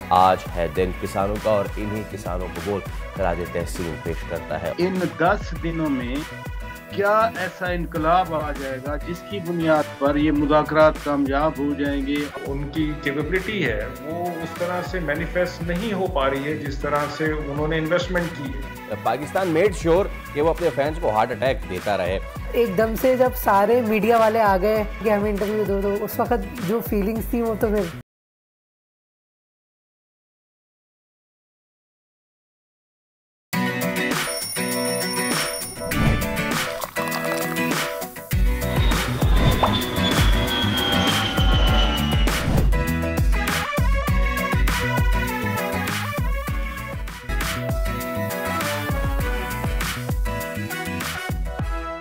आज है दिन किसानों का और इन्हीं किसानों को बोल खराज तहसीन पेश करता है। इन 10 दिनों में क्या ऐसा इनकलाब आ जाएगा जिसकी बुनियाद पर ये मुज़ाकरात कामयाब हो जाएंगे। उनकी कैपेबिलिटी है वो उस तरह से मैनिफेस्ट नहीं हो पा रही है जिस तरह से उन्होंने इन्वेस्टमेंट की है। पाकिस्तान मेड श्योर कि वो अपने फैंस को हार्ट अटैक देता रहे। एकदम से जब सारे मीडिया वाले आ गए कि हमें इंटरव्यू दो, तो उस वक्त जो फीलिंग्स थी वो तो फिर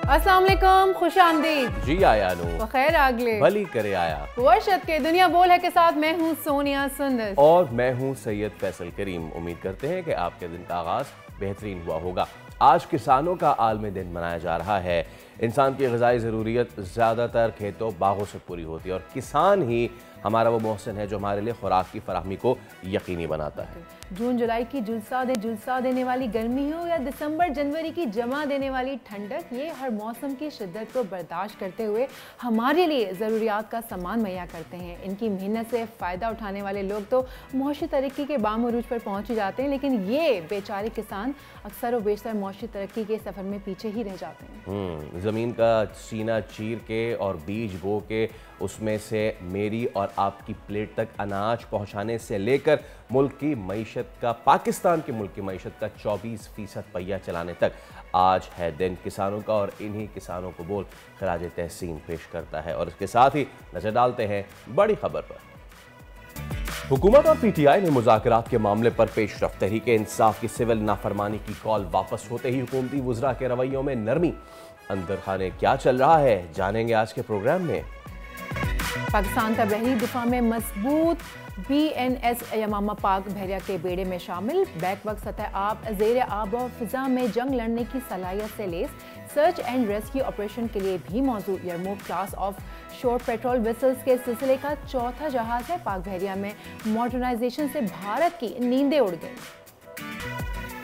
अस्सलाम वालेकुम, खुश आमदीद। जी आया नो बखैर आगले भली करे आया। वर्षत के दुनिया बोल है के साथ मैं हूँ सोनिया सुंदर और मैं हूँ सैयद फैसल करीम। उम्मीद करते हैं कि आपके दिन का आगाज बेहतरीन हुआ होगा। आज किसानों का आलमी दिन मनाया जा रहा है। इंसान की ग़िज़ाई ज़रूरियत ज़्यादातर खेतों बागों से पूरी होती है और किसान ही हमारा वो मोहसिन है जो हमारे लिए खुराक की फराहमी को यकीनी बनाता है। जून जुलाई की जुलसा देने वाली गर्मी हो या दिसंबर जनवरी की जमा देने वाली ठंडक, ये हर मौसम की शिद्दत को बर्दाश्त करते हुए हमारे लिए ज़रूरियात का सामान मुहैया करते हैं। इनकी मेहनत से फ़ायदा उठाने वाले लोग तो मुआशी तरक्की के बामरूज पर पहुँच ही जाते हैं, लेकिन ये बेचारे किसान अक्सर व बेशतर मुआशी तरक्की के सफ़र में पीछे ही रह जाते हैं। ज़मीन का सीना चीर के और बीज बो के उसमें से मेरी और आपकी प्लेट तक अनाज पहुंचाने से लेकर मुल्क की मईशत का, पाकिस्तान के मुल्क की मईशत का 24% पहिया चलाने तक आज है दिन किसानों का और इन्हीं किसानों को बोल खराज तहसीन पेश करता है। और इसके साथ ही नजर डालते हैं बड़ी खबर पर। हुकूमत और पीटीआई ने मुज़ाकरात के मामले पर पेशरफ्त। तहरीक इंसाफ की सिविल नाफरमानी की कॉल वापस होते ही हुकूमती वुज़रा के रवैयों में नरमी। अंदर खाने क्या चल रहा है जानेंगे आज के प्रोग्राम में। पाकिस्तान का बहरी दिफा में मजबूत, BNS यमामा पाक बहरिया के बेड़े में शामिल, बैक वक्त सतह आब, ज़ेर आब और फिजा में जंग लड़ने की सलाहियत से less search and rescue operation के लिए भी मौजूद यरमूक class of shore patrol vessels के सिलसिले का चौथा जहाज है। पाक बहरिया में मॉडर्नाइजेशन से भारत की नींदें उड़ गई।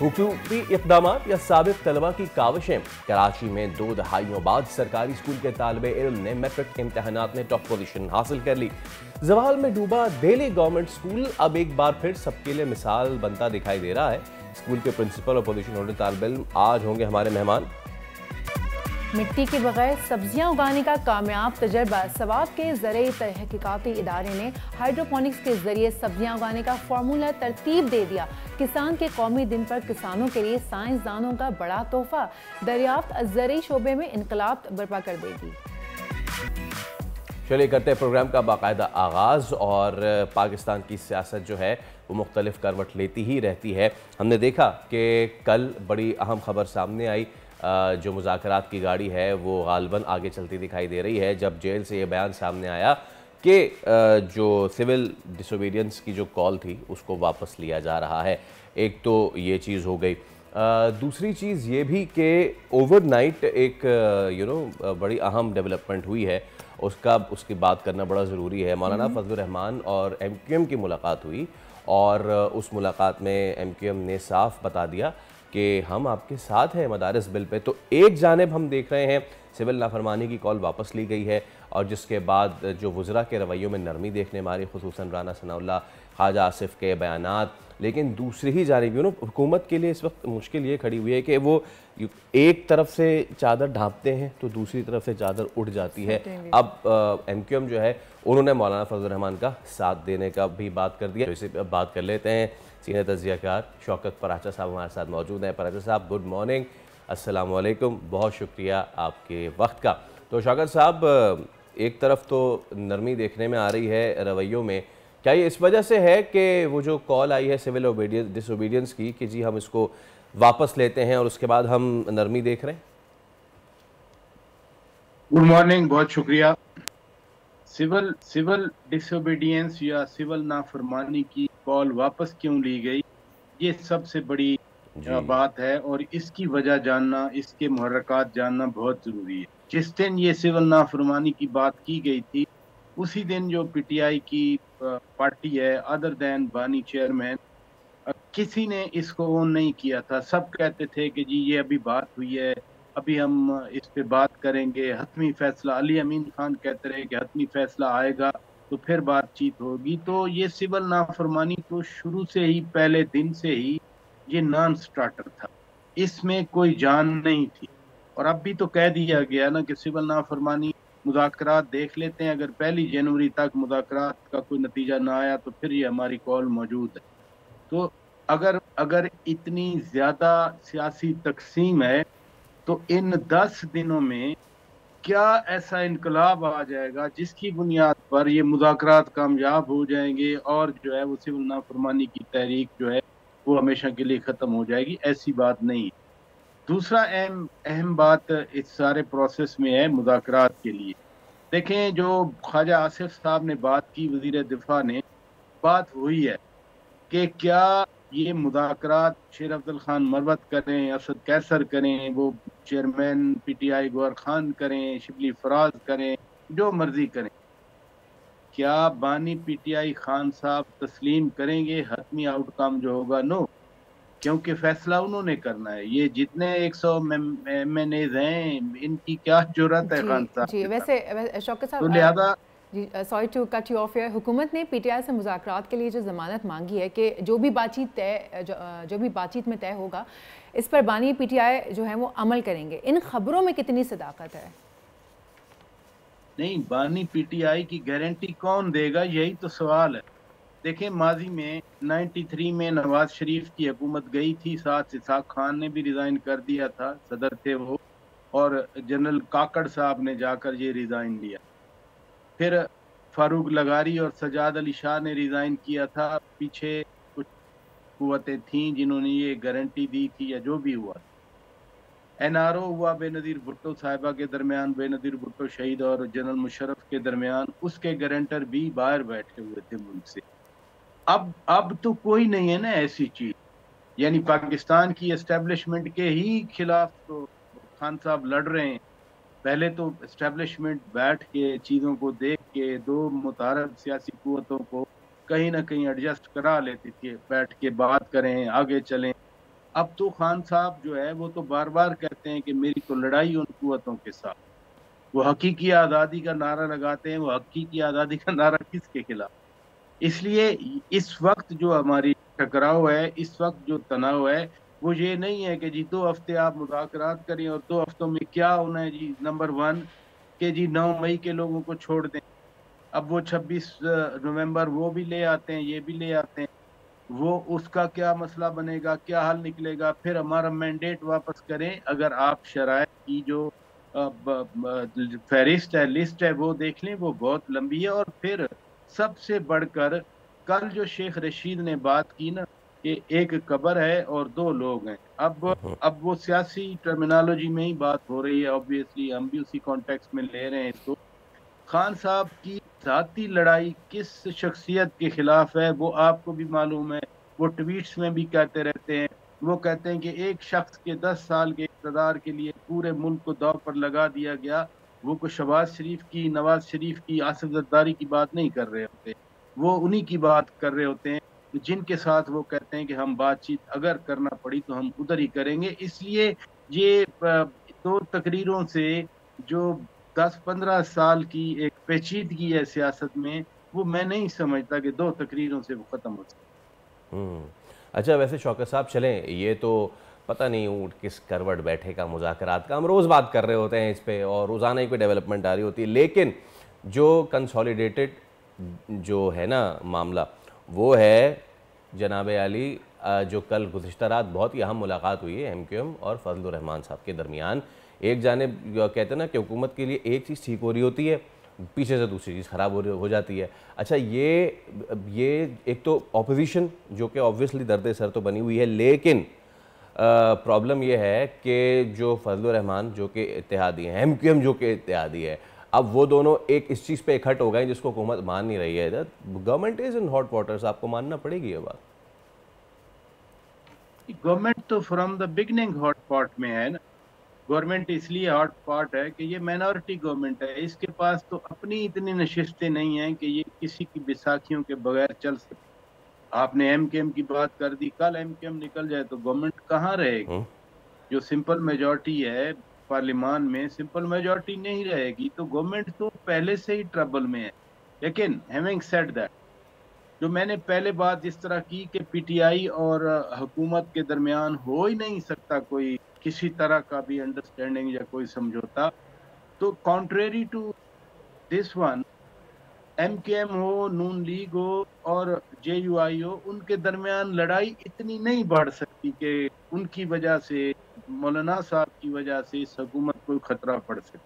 हुकूमती इक़दाम या साबिक तलबा की काविशें। कराची में 2 दहाइयों बाद सरकारी स्कूल के तालिबे इल्म ने मैट्रिक इम्तहानात में टॉप पोजीशन हासिल कर ली। जवाल में डूबा दिल्ली गवर्नमेंट स्कूल अब एक बार फिर सबके लिए मिसाल बनता दिखाई दे रहा है। स्कूल के प्रिंसिपल और पोजीशन होल्डर तालिबे इल्म आज होंगे हमारे मेहमान। मिट्टी के बगैर सब्जियां उगाने का कामयाब तजर्बा। सवाब के ज़रिए तहकीकाती इदारे ने हाइड्रोपोनिक्स के जरिए सब्जियां उगाने का फार्मूला तरतीब दे दिया। किसान के कौमी दिन पर किसानों के लिए साइंसदानों का बड़ा तोहफा। दरियाफ्त ज़रूरी शोबे में इनकलाब बर्पा कर देगी। चलिए करते हैं प्रोग्राम का बाकायदा आगाज़। और पाकिस्तान की सियासत जो है वो मुख्तलिफ करवट लेती ही रहती है। हमने देखा कि कल बड़ी अहम खबर सामने आई। जो मुज़ाकरात की गाड़ी है वो गालबन आगे चलती दिखाई दे रही है, जब जेल से ये बयान सामने आया कि जो सिविल डिसोबीडियंस की जो कॉल थी उसको वापस लिया जा रहा है। एक तो ये चीज़ हो गई। दूसरी चीज़ ये भी कि ओवरनाइट एक बड़ी अहम डेवलपमेंट हुई है, उसकी बात करना बड़ा ज़रूरी है। मौलाना फजलुर रहमान और MQM की मुलाकात हुई और उस मुलाकात में MQM ने साफ बता दिया कि हम आपके साथ हैं मदारिस बिल पे। तो एक जानिब हम देख रहे हैं सिविल नाफरमानी की कॉल वापस ली गई है और जिसके बाद जो वुज़रा के रवैयों में नरमी देखने में आ रही, खुसूसन राना सनाउल्लाह, ख्वाजा आसिफ के बयानात। लेकिन दूसरी ही जानिब हुकूमत के लिए इस वक्त मुश्किल ये खड़ी हुई है कि वो एक तरफ से चादर ढांपते हैं तो दूसरी तरफ से चादर उड़ जाती है। अब MQM जो है उन्होंने मौलाना फजलुर रहमान का साथ देने का भी बात कर दिया। तो इसे बात कर लेते हैं। सीनियर तज़कियाकार शौकत पराचा साहब हमारे साथ मौजूद हैं। पराचा साहब गुड मॉर्निंग, अस्सलाम वालेकुम, बहुत शुक्रिया आपके वक्त का। तो शौकत साहब, एक तरफ तो नरमी देखने में आ रही है रवैयों में, क्या ये इस वजह से है कि वो जो कॉल आई है सिविल डिसोबीडियंस की कि जी हम इसको वापस लेते हैं और उसके बाद हम नरमी देख रहे हैं? गुड मॉर्निंग, बहुत शुक्रिया। सिविल डिसोबीडियंस या सिविल नाफरमानी की कॉल वापस क्यों ली गई, ये सबसे बड़ी बात है और इसकी वजह जानना, इसके मुहर्रकात जानना बहुत जरूरी है। जिस दिन ये सिविल नाफरमानी की बात की गई थी उसी दिन जो PTI की पार्टी है अदर देन बानी चेयरमैन, किसी ने इसको ऑन नहीं किया था। सब कहते थे कि जी ये अभी बात हुई है, अभी हम इस पे बात करेंगे, हतमी फैसला, अली अमीन खान कहते रहे कि हतमी फैसला आएगा तो फिर बातचीत होगी। तो ये सिविल नाफरमानी तो शुरू से ही, पहले दिन से ही ये नॉन स्टार्टर था, इसमें कोई जान नहीं थी। और अब भी तो कह दिया गया ना कि सिविल नाफरमानी मुज़ाकरात देख लेते हैं, अगर 1 जनवरी तक मुज़ाकरात का कोई नतीजा ना आया तो फिर ये हमारी कॉल मौजूद है। तो अगर इतनी ज्यादा सियासी तकसीम है तो इन 10 दिनों में क्या ऐसा इनकलाब आ जाएगा जिसकी बुनियाद पर ये मुज़ाकरात कामयाब हो जाएंगे और जो है वो सिविल नाफरमानी की तहरीक जो है वो हमेशा के लिए ख़त्म हो जाएगी? ऐसी बात नहीं। दूसरा अहम बात इस सारे प्रोसेस में है मुज़ाकरात के लिए। देखें, जो ख्वाजा आसिफ साहब ने बात की, वज़ीर दिफा ने बात हुई है कि क्या ये मुज़ाकरात शेर अफजल खान मरवत करें, असद कैसर करें, वो चेयरमैन पीटीआई गौहर खान करें, शिबली फराज करें, जो मर्जी करें, क्या बानी पीटीआई खान साहब तस्लीम करेंगे हतमी आउटकम जो होगा? नो, क्योंकि फैसला उन्होंने करना है। ये जितने 100 MNAs हैं, इनकी क्या जरूरत है खान साहब? जी, वैसे शौकत साहब, तो लिहाजा जी sorry to cut you off here, हुकूमत ने पीटीआई से मुज़ाकरात के लिए जो ज़मानत मांगी है कि जो भी बातचीत में तय होगा इस पर बानी पीटीआई जो है वो अमल करेंगे, इन खबरों में कितनी सदाकत है? नहीं, बानी पीटीआई की गारंटी कौन देगा, यही तो सवाल है। देखें, माजी में 93 में नवाज शरीफ की हुकूमत गई थी, साथ इसाक खान ने भी रिज़ाइन कर दिया था, सदर थे वो, और जनरल काकड़ साहब ने जाकर ये रिज़ाइन लिया। फिर फारूक लगारी और सजाद अली शाह ने रिज़ाइन किया था, पीछे कुछ कुव्वतें थीं जिन्होंने ये गारंटी दी थी, या जो भी हुआ। NRO हुआ बेनज़ीर भुट्टो साहिबा के दरमियान, बेनज़ीर भुट्टो शहीद और जनरल मुशर्रफ के दरमियान, उसके गारंटर भी बाहर बैठे हुए थे मुल्क से। अब तो कोई नहीं है ना ऐसी चीज, यानी पाकिस्तान की एस्टेब्लिशमेंट के ही खिलाफ तो खान साहब लड़ रहे हैं। पहले तो एस्टेब्लिशमेंट बैठ के चीज़ों को देख के दो मुतारफ सियासी कुव्वतों को कहीं ना कहीं एडजस्ट करा लेती थी, बैठ के बात करें, आगे चलें। अब तो खान साहब जो है वो तो बार बार कहते हैं कि मेरी तो लड़ाई उन कुव्वतों के साथ। वो हकीकी आज़ादी का नारा लगाते हैं, वो हकीकी आज़ादी का नारा किसके खिलाफ? इसलिए इस वक्त जो हमारी टकराव है, इस वक्त जो तनाव है, वो ये नहीं है कि जी 2 हफ्ते आप मुज़ाकरात करें और 2 हफ्तों में क्या होना है जी। नंबर 1 कि जी 9 मई के लोगों को छोड़ दें, अब वो 26 नवंबर वो भी ले आते हैं, ये भी ले आते हैं, वो उसका क्या मसला बनेगा, क्या हल निकलेगा? फिर हमारा मैंडेट वापस करें। अगर आप शराइत की जो फहरिस्त है, लिस्ट है, वो देख लें, वो बहुत लंबी है। और फिर सबसे बढ़कर कल जो शेख रशीद ने बात की ना कि एक कब्र है और 2 लोग हैं, अब वो सियासी टर्मिनोलॉजी में ही बात हो रही है। ऑब्वियसली हम भी उसी कॉन्टेक्स्ट में ले रहे हैं इसको। खान साहब की जाती लड़ाई किस शख्सियत के खिलाफ है वो आपको भी मालूम है, वो ट्वीट्स में भी कहते रहते हैं। वो कहते हैं कि एक शख्स के 10 साल के इक़्तिदार के लिए पूरे मुल्क को दांव पर लगा दिया गया। वो कोई शहबाज शरीफ की, नवाज शरीफ की, आसिफ जरदारी की बात नहीं कर रहे होते, वो उन्हीं की बात कर रहे होते हैं जिनके साथ वो कहते हैं कि हम बातचीत अगर करना पड़ी तो हम उधर ही करेंगे। इसलिए ये 2 तकरीरों से जो 10-15 साल की एक पेचीदगी है सियासत में, वो मैं नहीं समझता कि 2 तकरीरों से वो ख़त्म हो सकती। अच्छा, वैसे शौकत साहब चलें, ये तो पता नहीं ऊँट किस करवट बैठे का मुज़ाकरात का, हम रोज़ बात कर रहे होते हैं इस पे और रोज़ाना ही कोई डेवलपमेंट आ रही होती है, लेकिन जो कंसोलिडेटेड जो है ना मामला, वो है जनाब आली जो कल गुज़िश्ता रात बहुत ही अहम मुलाकात हुई है MQM और फजलुर रहमान साहब के दरमियान। एक जानिब कहते हैं ना कि हुकूमत के लिए एक चीज़ ठीक हो रही होती है, पीछे से दूसरी चीज़ ख़राब हो जाती है। अच्छा, ये एक तो अपोजिशन जो कि ऑब्वियसली दर्द सर तो बनी हुई है, लेकिन प्रॉब्लम ये है कि जो फजलुर रहमान जो कि इत्तेहादी हैं, MQM जो कि इत्तेहादी है, अब वो दोनों एक इस चीज़ पे इकट्ठ हो गए जिसको हुकूमत मान नहीं रही है। इधर government is in hot waters, आपको मानना पड़ेगी ये बात। गवर्नमेंट तो from the beginning hot pot में है ना, गवर्नमेंट इसलिए हॉट स्पॉट है कि ये माइनॉरिटी गवर्नमेंट है, इसके पास तो अपनी इतनी नशिस्तें नहीं हैं कि ये किसी की बैसाखियों के बगैर चल सके। आपने एमकेएम की बात कर दी, कल एमकेएम निकल जाए तो गवर्नमेंट कहाँ रहेगी? जो सिंपल मेजॉरिटी है पार्लियामान में, सिंपल मेजॉरिटी नहीं रहेगी तो गवर्नमेंट तो पहले से ही ट्रबल में है। लेकिन हैविंग सेड दैट, जो मैंने पहले बात इस तरह की कि पीटीआई और हुकूमत के दरमियान हो ही नहीं सकता कोई किसी तरह का भी अंडरस्टैंडिंग या कोई समझौता, तो contrary to this one, MKM हो, नून लीग हो और जेयूआई हो, उनके दरमियान लड़ाई इतनी नहीं बढ़ सकती कि उनकी वजह से, मौलाना साहब की वजह से इस हुकूमत को खतरा पड़ सके।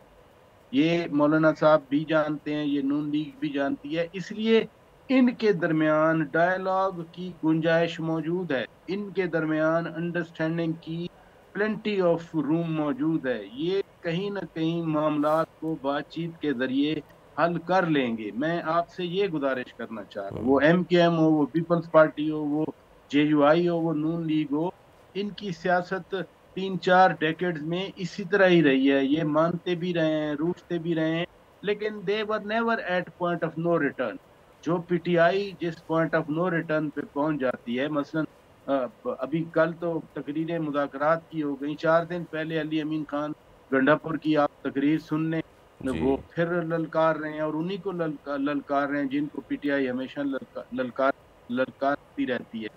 ये मौलाना साहब भी जानते हैं, ये नून लीग भी जानती है, इसलिए इनके दरमियान डायलॉग की गुंजाइश मौजूद है, इनके दरमियान अंडरस्टैंडिंग की प्लेंटी ऑफ रूम मौजूद है। ये कहीं ना कहीं मामलात को बातचीत के जरिए हल कर लेंगे। मैं आपसे ये गुजारिश करना चाह रहा हूँ, वो एमकेएम हो, वो पीपल्स पार्टी हो, वो जेयूआई हो, वो नून लीग हो, इनकी सियासत 3-4 डेकेड्स में इसी तरह ही रही है। ये मानते भी रहे हैं, रूठते भी रहे हैं, लेकिन they were never at point of no return. जो पीटीआई जिस पॉइंट ऑफ नो रिटर्न पे पहुंच जाती है, मसलन अभी कल तो तकरीरें मुज़ाकरात की हो गई, 4 दिन पहले अली अमीन खान गंडापुर की आप तकरीर सुनने, वो फिर ललकार रहे हैं और उन्हीं को ललकार रहे हैं जिनको पीटीआई हमेशा ललकारती रहती है।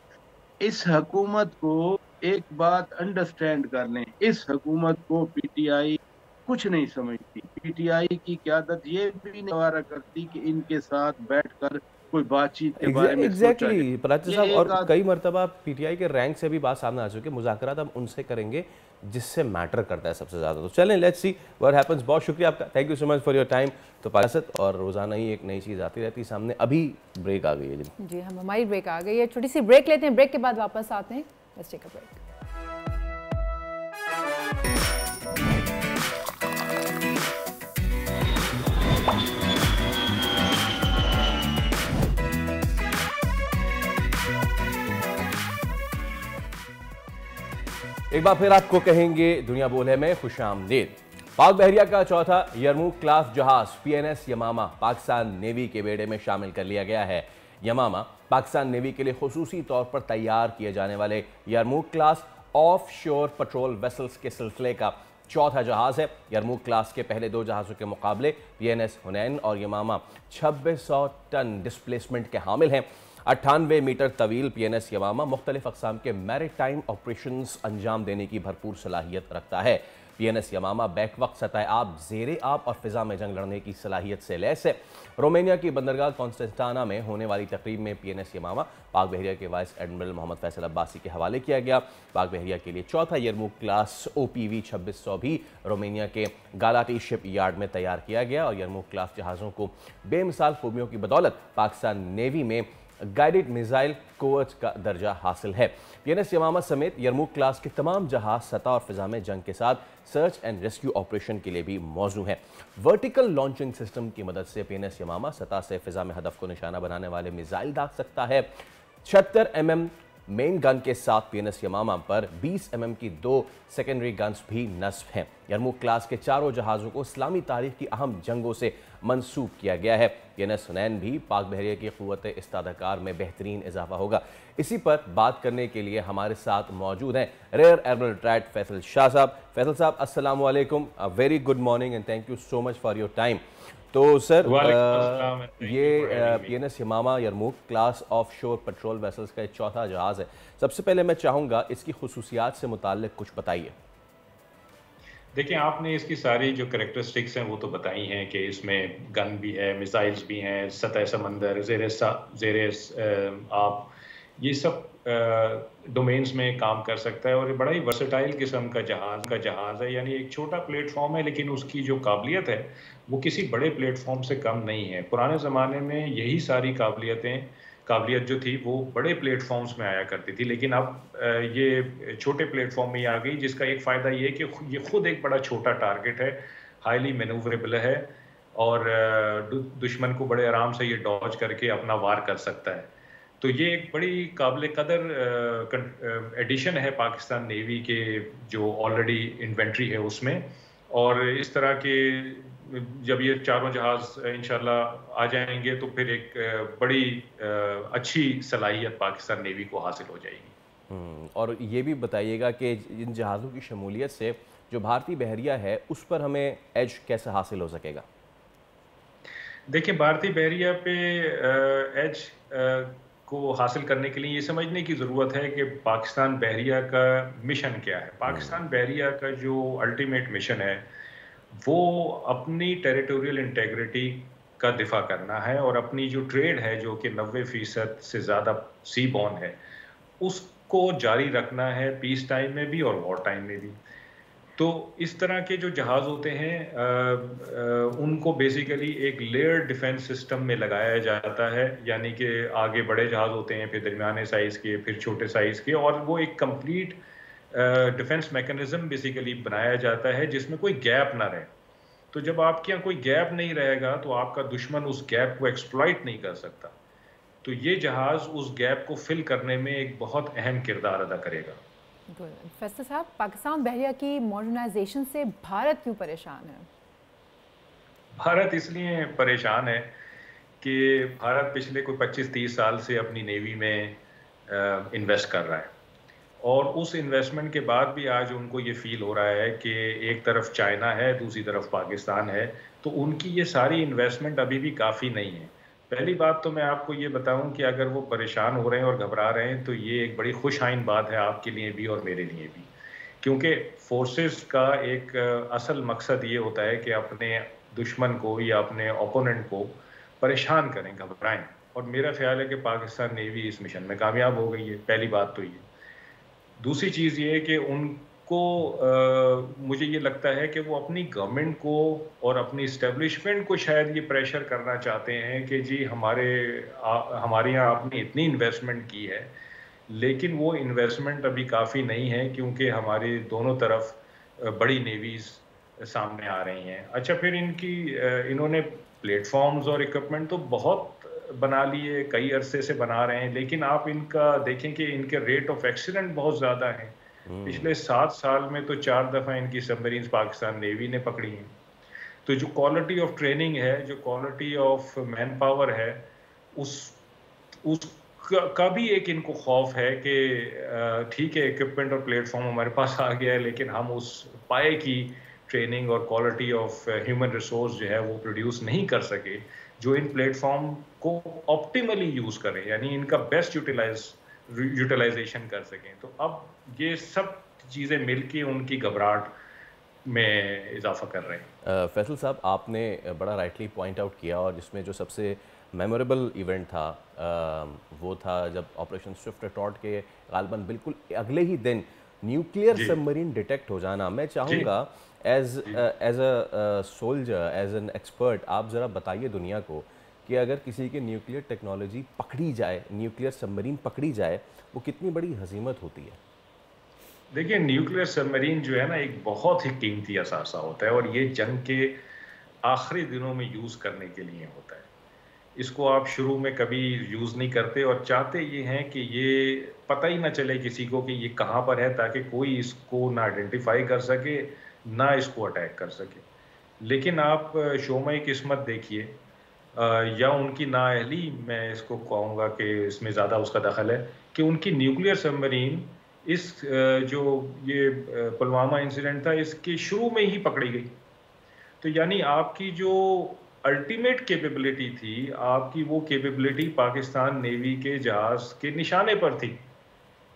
इस हुकूमत को एक बात अंडरस्टैंड कर लें, इस हुकूमत को पीटीआई कुछ नहीं समझती। पीटीआई की क़यादत ये भी नहीं करती कि इनके साथ बैठकर कोई बातचीत के बारे में एग्जैक्टली पराची साहब, और कई मरतबा पीटीआई के रैंक से भी बात सामने आ चुकी है, मुज़ाकरात हम उनसे करेंगे जिससे मैटर करता है सबसे ज़्यादा। तो चलें, लेट्स सी व्हाट हैपेंस। बहुत शुक्रिया आपका, thank you so much for your time. तो पारियासत और रोज़ाना ही एक नई चीज़ आती रहती है सामने। अभी ब्रेक आ गई है जी, हम हमारी ब्रेक आ गई है, छोटी सी ब्रेक लेते हैं, ब्रेक के बाद वापस आते हैं। Let's take a break. एक बार फिर आपको कहेंगे दुनिया बोले में खुशामदीद। पाक बहरिया का चौथा यरमूक क्लास जहाज पीएनएस यमामा पाकिस्तान नेवी के बेड़े में शामिल कर लिया गया है। यमामा पाकिस्तान नेवी के लिए खुसूसी तौर पर तैयार किए जाने वाले यरमूक class of shore patrol vessels के सिलसिले का चौथा जहाज है। यरमूक क्लास के पहले 2 जहाज़ों के मुकाबले पीएनएस हुनैन और यमामा 2600 टन डिस्प्लेसमेंट के हामिल हैं। 98 मीटर तवील पीएनएस यमामा मुख्तलिफ अक़साम के मैरीटाइम ऑपरेशंस अंजाम देने की भरपूर सलाहियत रखता है। पीएनएस यमामा बैक वक्त सतह आब, ज़ेरे आब और फिजा में जंग लड़ने की सलाहियत से लैस है। रोमानिया की बंदरगाह कॉन्स्टेंटाना में होने वाली तकरीब में पीएनएस यमामा पाक बहरिया के वाइस एडमिरल मोहम्मद फैसल अब्बासी के हवाले किया गया। पाक बहरिया के लिए चौथा यरमूक क्लास ओपीवी 2600 भी रोमानिया के गालाटी शिप यार्ड में तैयार किया गया और यरमूक क्लास जहाज़ों को बेमिसाल खूबियों की बदौलत पाकिस्तान नेवी में गाइडेड मिसाइल कोच का दर्जा हासिल है। पीएनएस यमामा समेत यरमूक क्लास के तमाम जहाज सतह और फिजा में जंग के साथ सर्च एंड रेस्क्यू ऑपरेशन के लिए भी मौजू हैं। वर्टिकल लॉन्चिंग सिस्टम की मदद से पीएनएस यमामा सतह से फिजा में हदफ को निशाना बनाने वाले मिसाइल दाग सकता है। 76 mm मेन गन के साथ पीएनएस यमामा पर 20 mm की 2 सेकेंडरी गन्स भी नस्ब हैं। यरमूक क्लास के चारों जहाज़ों को इस्लामी तारीख की अहम जंगों से मंसूब किया गया है। पीएनएस हुनैन भी पाक बहरिया की क़ुव्वत इस्तादाकार में बेहतरीन इजाफा होगा। इसी पर बात करने के लिए हमारे साथ मौजूद हैं rear admiral retired Faisal Shah साहब। फैसल साहब अस्सलाम वालेकुम, very good morning and thank you so much for your time. तो सर, ये PNS Yamama Yarmook class of shore patrol vessels का एक चौथा जहाज़ है। सबसे पहले मैं चाहूँगा इसकी खुसूसियात से मुताल्लिक कुछ बताइए। देखिए, आपने इसकी सारी जो करेक्टरिस्टिक्स हैं वो तो बताई हैं कि इसमें गन भी है, मिसाइल्स भी हैं, सतह समंदर, ज़ेरे आप, ये सब डोमेन्स में काम कर सकता है और ये बड़ा ही वर्सेटाइल किस्म का जहाज़ है। यानी एक छोटा प्लेटफॉर्म है लेकिन उसकी जो काबिलियत है वो किसी बड़े प्लेटफॉर्म से कम नहीं है। पुराने ज़माने में यही सारी काबिलियत जो थी वो बड़े प्लेटफॉर्म्स में आया करती थी, लेकिन अब ये छोटे प्लेटफॉर्म में ही आ गई, जिसका एक फ़ायदा ये है कि ये खुद एक बड़ा छोटा टारगेट है, हाईली मैनूवरेबल है और दुश्मन को बड़े आराम से ये डॉज करके अपना वार कर सकता है। तो ये एक बड़ी काबिल कदर एडिशन है पाकिस्तान नेवी के जो ऑलरेडी इन्वेंट्री है उसमें। और इस तरह के जब ये चारों जहाज इंशाल्लाह आ जाएंगे तो फिर एक बड़ी अच्छी सलाहियत पाकिस्तान नेवी को हासिल हो जाएगी। और ये भी बताइएगा कि इन जहाज़ों की शमूलियत से जो भारतीय बहरिया है उस पर हमें एज कैसे हासिल हो सकेगा? देखिए, भारतीय बहरिया पे एज को हासिल करने के लिए ये समझने की ज़रूरत है कि पाकिस्तान बहरिया का मिशन क्या है। पाकिस्तान बहरिया का जो अल्टीमेट मिशन है वो अपनी टेरिटोरियल इंटेग्रिटी का दिफा करना है और अपनी जो ट्रेड है जो कि 90% से ज़्यादा सी बॉर्न है उसको जारी रखना है, पीस टाइम में भी और वॉर टाइम में भी। तो इस तरह के जो जहाज़ होते हैं उनको बेसिकली एक लेयर डिफेंस सिस्टम में लगाया जाता है, यानी कि आगे बड़े जहाज़ होते हैं, फिर दरमियाने साइज़ के, फिर छोटे साइज़ के, और वो एक कंप्लीट डिफेंस मैकेनिज्म बेसिकली बनाया जाता है जिसमें कोई गैप ना रहे। तो जब आपके यहाँ कोई गैप नहीं रहेगा तो आपका दुश्मन उस गैप को एक्सप्लॉइट नहीं कर सकता। तो ये जहाज़ उस गैप को फिल करने में एक बहुत अहम किरदार अदा करेगा। फैसल साहब, पाकिस्तान बहरिया की मॉडर्नाइजेशन से भारत क्यों परेशान है? भारत इसलिए परेशान है कि भारत पिछले कोई 25-30 साल से अपनी नेवी में इन्वेस्ट कर रहा है और उस इन्वेस्टमेंट के बाद भी आज उनको ये फील हो रहा है कि एक तरफ चाइना है, दूसरी तरफ पाकिस्तान है, तो उनकी ये सारी इन्वेस्टमेंट अभी भी काफ़ी नहीं है। पहली बात तो मैं आपको ये बताऊं कि अगर वो परेशान हो रहे हैं और घबरा रहे हैं तो ये एक बड़ी खुशआइन बात है आपके लिए भी और मेरे लिए भी, क्योंकि फोर्सेस का एक असल मकसद ये होता है कि अपने दुश्मन को या अपने ओपोनेंट को परेशान करें, घबराएं। और मेरा ख्याल है कि पाकिस्तान नेवी इस मिशन में कामयाब हो गई है। पहली बात तो ये। दूसरी चीज़ ये है कि उनको मुझे ये लगता है कि वो अपनी गवर्नमेंट को और अपनी इस्टेब्लिशमेंट को शायद ये प्रेशर करना चाहते हैं कि जी हमारे यहाँ आपने इतनी इन्वेस्टमेंट की है, लेकिन वो इन्वेस्टमेंट अभी काफ़ी नहीं है क्योंकि हमारे दोनों तरफ बड़ी नेवीज़ सामने आ रही हैं। अच्छा, फिर इन्होंने प्लेटफॉर्म्स और इक्विपमेंट तो बहुत बना लिए, कई अरसे से बना रहे हैं, लेकिन आप इनका देखें कि इनके रेट ऑफ एक्सीडेंट बहुत ज़्यादा है। पिछले 7 साल में तो 4 दफ़ा इनकी सबमरीन्स पाकिस्तान नेवी ने पकड़ी हैं। तो जो क्वालिटी ऑफ ट्रेनिंग है, जो क्वालिटी ऑफ मैन पावर है, उसका भी एक इनको खौफ है कि ठीक है इक्विपमेंट और प्लेटफॉर्म हमारे पास आ गया है, लेकिन हम उस पाए की ट्रेनिंग और क्वालिटी ऑफ ह्यूमन रिसोर्स जो है वो प्रोड्यूस नहीं कर सके जो इन प्लेटफॉर्म को ऑप्टिमली यूज़ करें, यानी इनका बेस्ट यूटिलाइजेशन कर सकें। तो अब ये सब चीज़ें मिलके उनकी घबराहट में इजाफा कर रहे हैं। फैसल साहब, आपने बड़ा राइटली पॉइंट आउट किया और जिसमें जो सबसे मेमोरेबल इवेंट था वो था जब ऑपरेशन स्विफ्ट रिटॉर्ट के गालबन बिल्कुल अगले ही दिन न्यूक्लियर सबमरीन डिटेक्ट हो जाना। मैं चाहूँगा as a soldier, as an expert, आप ज़रा बताइए दुनिया को कि अगर किसी की न्यूक्लियर टेक्नोलॉजी पकड़ी जाए, न्यूक्लियर सबमरीन पकड़ी जाए, वो कितनी बड़ी हजीमत होती है। देखिए, न्यूक्लियर सबमरीन जो है ना एक बहुत ही कीमती असासा होता है और ये जंग के आखिरी दिनों में यूज़ करने के लिए होता है। इसको आप शुरू में कभी यूज़ नहीं करते और चाहते ये हैं कि ये पता ही ना चले किसी को कि ये कहाँ पर है, ताकि कोई इसको ना आइडेंटिफाई कर सके ना इसको अटैक कर सके। लेकिन आप शोमे किस्मत देखिए या उनकी नाअहली, मैं इसको कहूँगा कि इसमें ज़्यादा उसका दखल है कि उनकी न्यूक्लियर सबमरीन इस जो ये पुलवामा इंसिडेंट था इसके शुरू में ही पकड़ी गई। तो यानी आपकी जो अल्टीमेट कैपेबिलिटी थी, आपकी वो कैपेबिलिटी पाकिस्तान नेवी के जहाज़ के निशाने पर थी।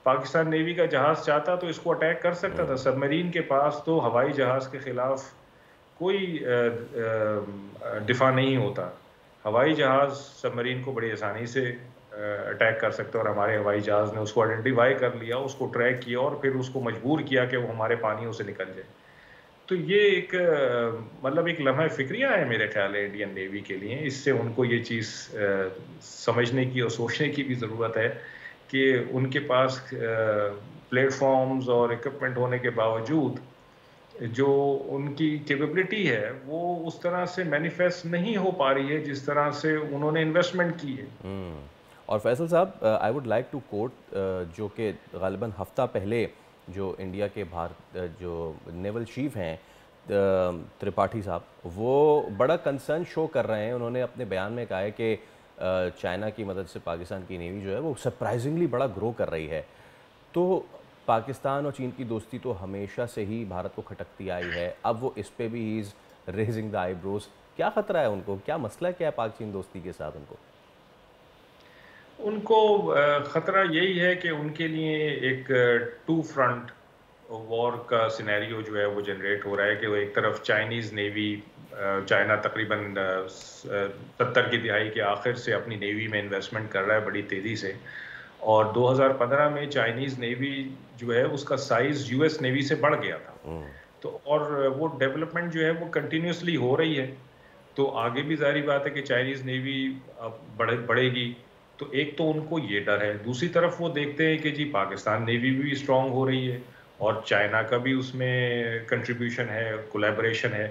पाकिस्तान नेवी का जहाज़ चाहता तो इसको अटैक कर सकता था। सबमरीन के पास तो हवाई जहाज़ के ख़िलाफ़ कोई दिफा नहीं होता। हवाई जहाज़ सबमरीन को बड़ी आसानी से अटैक कर सकते और हमारे हवाई जहाज़ ने उसको आइडेंटिफाई कर लिया, उसको ट्रैक किया और फिर उसको मजबूर किया कि वो हमारे पानियों से निकल जाए। तो ये एक मतलब एक लम्हा फ़िक्रिया है मेरे ख्याल है इंडियन नेवी के लिए। इससे उनको ये चीज़ समझने की और सोचने की भी ज़रूरत है कि उनके पास प्लेटफॉर्म्स और इक्विपमेंट होने के बावजूद जो उनकी कैपेबिलिटी है वो उस तरह से मैनिफेस्ट नहीं हो पा रही है जिस तरह से उन्होंने इन्वेस्टमेंट की है। और फैसल साहब, I would like to quote जो कि ग़ालिबन हफ्ता पहले जो इंडिया के जो नेवल चीफ हैं त्रिपाठी साहब, वो बड़ा कंसर्न शो कर रहे हैं। उन्होंने अपने बयान में कहा है कि चाइना की मदद से पाकिस्तान की नेवी जो है वो सरप्राइजिंगली बड़ा ग्रो कर रही है। तो पाकिस्तान और चीन की दोस्ती तो हमेशा से ही भारत को खटकती आई है, अब वो इस पे भी इज़ रेजिंग द आईब्रोज। क्या ख़तरा है उनको, क्या मसला क्या है पाक चीन दोस्ती के साथ? उनको ख़तरा यही है कि उनके लिए एक टू फ्रंट वॉर का सिनेरियो जो है वो जनरेट हो रहा है कि वो एक तरफ चाइनीज़ नेवी, चाइना तकरीबन 70 की दिहाई के आखिर से अपनी नेवी में इन्वेस्टमेंट कर रहा है बड़ी तेज़ी से, और 2015 में चाइनीज़ नेवी जो है उसका साइज़ यूएस नेवी से बढ़ गया था। तो और वो डेवलपमेंट जो है वो कंटिन्यूसली हो रही है, तो आगे भी जाहिर बात है कि चाइनीज़ नेवी अब बढ़ेगी। तो एक तो उनको ये डर है, दूसरी तरफ वो देखते हैं कि जी पाकिस्तान नेवी भी स्ट्रांग हो रही है और चाइना का भी उसमें कंट्रीब्यूशन है, कोलैबोरेशन है।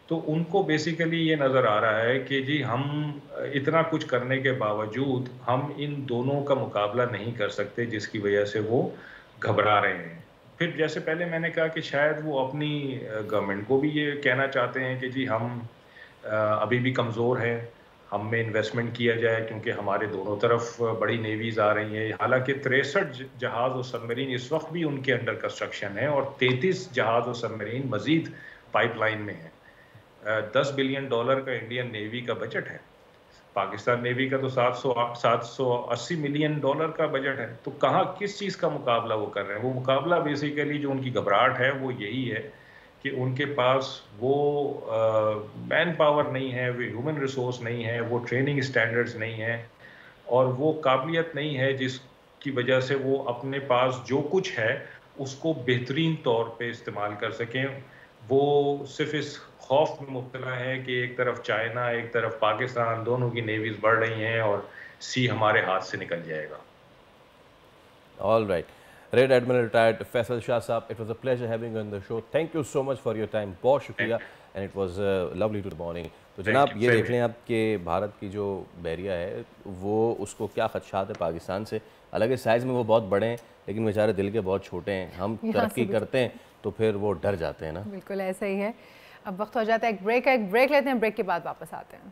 तो उनको बेसिकली ये नज़र आ रहा है कि जी हम इतना कुछ करने के बावजूद हम इन दोनों का मुकाबला नहीं कर सकते, जिसकी वजह से वो घबरा रहे हैं। फिर जैसे पहले मैंने कहा कि शायद वो अपनी गवर्नमेंट को भी ये कहना चाहते हैं कि जी हम अभी भी कमज़ोर हैं, हम में इन्वेस्टमेंट किया जाए, क्योंकि हमारे दोनों तरफ बड़ी नेवीज़ आ रही हैं। हालांकि 63 जहाज़ और सबमरीन इस वक्त भी उनके अंडर कंस्ट्रक्शन है और 33 जहाज़ और सबमरीन मज़ीद पाइपलाइन में है। $10 बिलियन का इंडियन नेवी का बजट है, पाकिस्तान नेवी का तो 780 मिलियन डॉलर का बजट है। तो कहाँ किस चीज़ का मुकाबला वो कर रहे हैं? वो मुकाबला बेसिकली जो उनकी घबराहट है वो यही है कि उनके पास वो मैन पावर नहीं है, वो ह्यूमन रिसोर्स नहीं है, वो ट्रेनिंग स्टैंडर्ड्स नहीं है और वो काबिलियत नहीं है जिसकी वजह से वो अपने पास जो कुछ है उसको बेहतरीन तौर पे इस्तेमाल कर सकें। वो सिर्फ इस खौफ में मुब्तला है कि एक तरफ चाइना, एक तरफ पाकिस्तान, दोनों की नेवीज बढ़ रही हैं और सी हमारे हाथ से निकल जाएगा। All right, rear admiral retired Faisal Shah साहब, it was a pleasure having you on the show. Thank you so much for your time, बहुत शुक्रिया and it was lovely to morning. तो जनाब ये देख लें आप कि भारत की जो बहरिया है वो उसको क्या खदशात है पाकिस्तान से। हालांकि साइज़ में वो बहुत बड़े हैं लेकिन बेचारे दिल के बहुत छोटे हैं। हम तरक्की करते हैं तो फिर वो डर जाते हैं ना। बिल्कुल ऐसा ही है। अब वक्त हो जाता है एक ब्रेक लेते हैं, ब्रेक के बाद वापस आते हैं।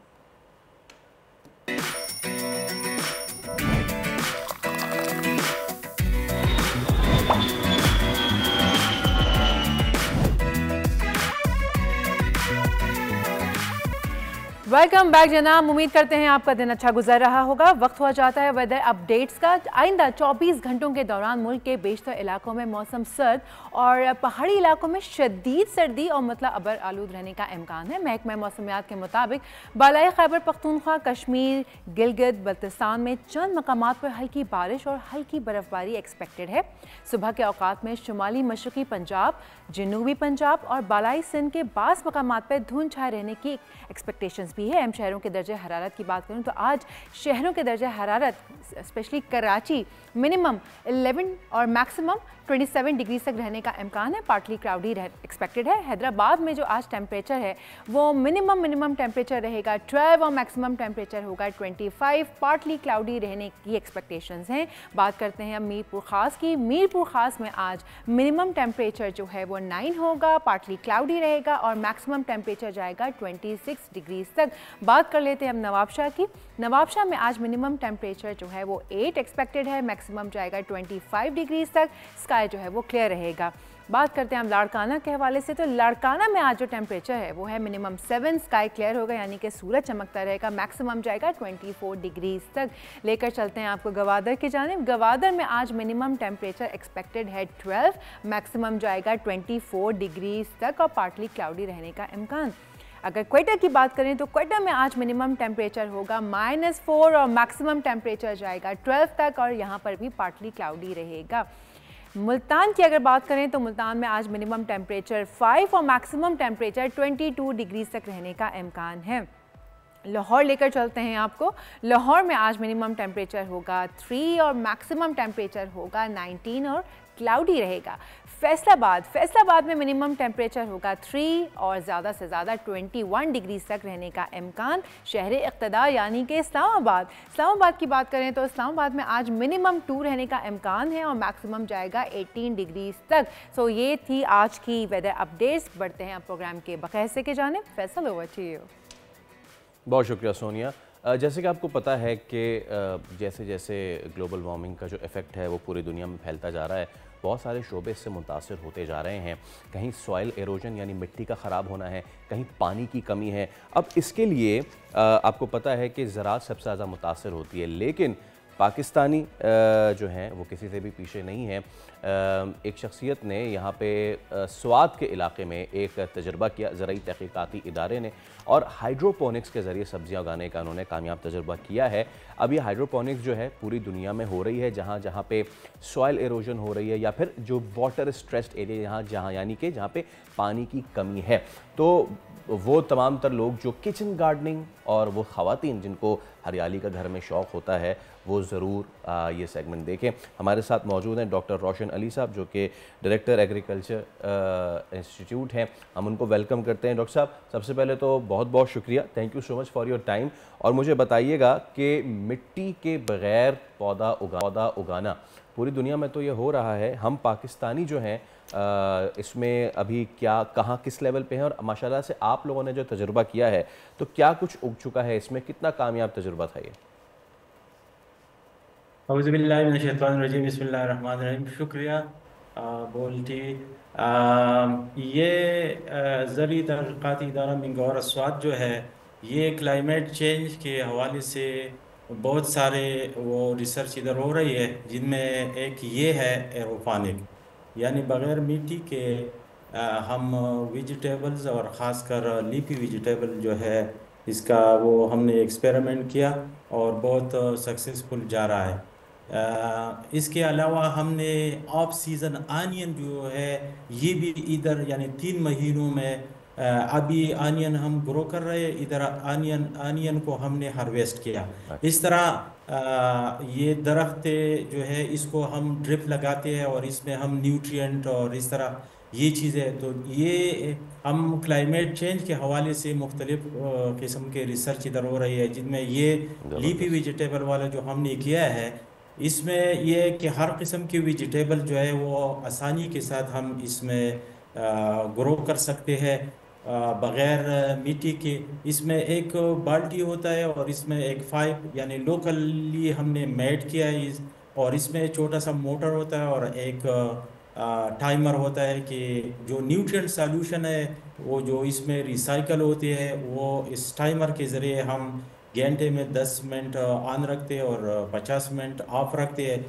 वेलकम बैक जनाब, उम्मीद करते हैं आपका दिन अच्छा गुजर रहा होगा। वक्त हो जाता है वेदर अपडेट्स का। आइंदा 24 घंटों के दौरान मुल्क के बेशतर इलाकों में मौसम सर्द और पहाड़ी इलाकों में शदीद सर्दी और मतलब अबर आलूद रहने का इम्कान है। महकमा मौसमियात के मुताबिक बालाई खैबर पख्तूनख्वा, कश्मीर, गिलगित बल्तिस्तान में चंद मकामात पर हल्की बारिश और हल्की बर्फबारी एक्सपेक्टेड है। सुबह के औकात में शुमाली मशरकी पंजाब, जनूबी पंजाब और बालाई सिंध के बास मकामात पर धुंध छाए रहने की एक्सपेक्टेशंस भी है। अहम शहरों के दर्जे हरारत की बात करूं तो आज शहरों के दर्जे हरारत स्पेशली कराची मिनिमम 11 और मैक्सिमम 27 डिग्री तक रहने का इम्कान है। पार्टली क्लाउडी एक्सपेक्टेड है। हैदराबाद में जो आज टेम्परेचर है वो मिनिमम टेम्परेचर रहेगा 12 और मैक्सिमम टेम्परेचर होगा 25। पार्टली क्लाउडी रहने की एक्सपेक्टेशंस हैं। बात करते हैं अब मीरपुर खास की। मीरपुर खास में आज मिनिमम टेम्परेचर जो है वो 9 होगा, पार्टली क्लाउडी रहेगा और मैक्सिमम टेम्परेचर जाएगा 26 डिग्री तक। बात कर लेते हैं अब नवाबशाह की। नवाबशाह में आज मिनिमम टेम्परेचर जो है वो 8 एक्सपेक्टेड है, मैक्सिमम जाएगा 25 डिग्री तक। स्काई जो है वो क्लियर रहेगा। बात करते हैं हम लाड़काना के हवाले से। तो लाड़काना में आज जो टेम्परेचर है वो है मिनिमम 7, स्काई क्लियर होगा यानी कि सूरज चमकता रहेगा, मैक्सिमम जाएगा 24 डिग्री तक। लेकर चलते हैं आपको गवादर की जानिब। गवादर में आज मिनिमम टेम्परेचर एक्सपेक्टेड है 12, मैक्सिमम जाएगा 24 डिग्री तक और पार्टली क्लाउडी रहने का इम्कान। अगर क्वेटा की बात करें तो क्वेटा में आज मिनिमम टेम्परेचर होगा -4 और मैक्सिमम टेम्परेचर जाएगा 12 तक और यहाँ पर भी पार्टली क्लाउडी रहेगा। मुल्तान की अगर बात करें तो मुल्तान में आज मिनिमम टेम्परेचर 5 और मैक्सिमम टेम्परेचर 22 डिग्री तक रहने का इम्कान है। लाहौर लेकर चलते हैं आपको। लाहौर में आज मिनिमम टेम्परेचर होगा 3 और मैक्सिमम टेम्परेचर होगा 19 और क्लाउडी रहेगा। फैसलाबाद में मिनिमम टेम्परेचर होगा 3 और ज़्यादा से ज़्यादा 21 डिग्रीज तक रहने का इम्कान। शहर इक़्तिदार यानी कि इस्लामाबाद की बात करें तो इस्लामाबाद में आज मिनिमम 2 रहने का इम्कान है और मैक्सिमम जाएगा 18 डिग्रीज तक। सो ये थी आज की वेदर अपडेट्स। बढ़ते हैं अब प्रोग्राम के बक़े हिस्से के जानिब। Faisal, over to you. बहुत शुक्रिया सोनिया। जैसे कि आपको पता है कि जैसे जैसे ग्लोबल वार्मिंग का जो इफ़ेक्ट है वो पूरी दुनिया में फैलता जा रहा है, बहुत सारे शोबे इससे मुतासर होते जा रहे हैं। कहीं सॉइल एरोजन यानी मिट्टी का ख़राब होना है, कहीं पानी की कमी है। अब इसके लिए आपको पता है कि ज़राअत सबसे ज़्यादा मुतासर होती है, लेकिन पाकिस्तानी जो हैं वो किसी से भी पीछे नहीं हैं। एक शख्सियत ने यहाँ पे स्वात के इलाके में एक तजर्बा किया, ज़राई तहक़ीक़ाती इदारे ने, और हाइड्रोपोनिक्स के ज़रिए सब्ज़ियाँ उगाने का उन्होंने कामयाब तजर्बा किया है। अब ये हाइड्रोपोनिक्स जो है पूरी दुनिया में हो रही है, जहाँ जहाँ पे सॉइल एरोजन हो रही है या फिर जो वाटर स्ट्रेस्ड एरिया जहाँ यानी कि जहाँ पे पानी की कमी है, तो वो तमाम तर लोग जो किचन गार्डनिंग और वो ख़वातीन जिनको हरियाली का घर में शौक़ होता है वो ज़रूर ये सेगमेंट देखें। हमारे साथ मौजूद हैं डॉक्टर रोशन अली साहब जो कि डायरेक्टर एग्रीकल्चर इंस्टीट्यूट हैं। हम उनको वेलकम करते हैं। डॉक्टर साहब, सबसे पहले तो बहुत बहुत शुक्रिया, thank you so much for your time. और मुझे बताइएगा कि मिट्टी के बग़ैर पौधा उगाना पूरी दुनिया में तो ये हो रहा है, हम पाकिस्तानी जो हैं इसमें अभी क्या कहाँ किस लेवल पे हैं, और माशाल्लाह से आप लोगों ने जो तजुर्बा किया है तो क्या कुछ उग चुका है इसमें, कितना कामयाब तजुर्बा था ये? औज़ुबिल्लाहिमिनश्शैतानिर्रजीम, बिस्मिल्लाहिर्रहमानिर्रहीम। शुक्रिया बोलती ये ज़री तहक़ीक़ाती इदारा मिंगौर अस्वात जो है ये क्लाइमेट चेंज के हवाले से बहुत सारे वो रिसर्च इधर हो रही है, जिनमें एक ये है एरोपोनिक, यानी बग़ैर मिट्टी के हम वेजिटेबल्स और ख़ासकर लीफी वेजिटेबल जो है इसका वो हमने एक्सपेरिमेंट किया और बहुत सक्सेसफुल जा रहा है। इसके अलावा हमने ऑफ सीज़न आनियन जो है ये भी इधर यानी 3 महीनों में अभी आनियन हम ग्रो कर रहे हैं, इधर आनियन को हमने हार्वेस्ट किया। इस तरह ये दरख्त जो है इसको हम ड्रिप लगाते हैं और इसमें हम न्यूट्रिएंट और इस तरह ये चीज़ें, तो ये हम क्लाइमेट चेंज के हवाले से मुख्तलिफ किस्म के रिसर्च इधर हो रही है, जिनमें ये लीफी वेजिटेबल वाला जो हमने किया है इसमें ये कि हर किस्म की वेजिटेबल जो है वो आसानी के साथ हम इसमें ग्रो कर सकते हैं बग़ैर मिट्टी के। इसमें एक बाल्टी होता है और इसमें एक पाइप यानी लोकली हमने मेड किया है, और इसमें छोटा सा मोटर होता है और एक टाइमर होता है कि जो न्यूट्रिएंट सॉल्यूशन है वो जो इसमें रिसाइकल होते हैं वो इस टाइमर के ज़रिए हम घंटे में 10 मिनट ऑन रखते हैं और 50 मिनट ऑफ रखते हैं।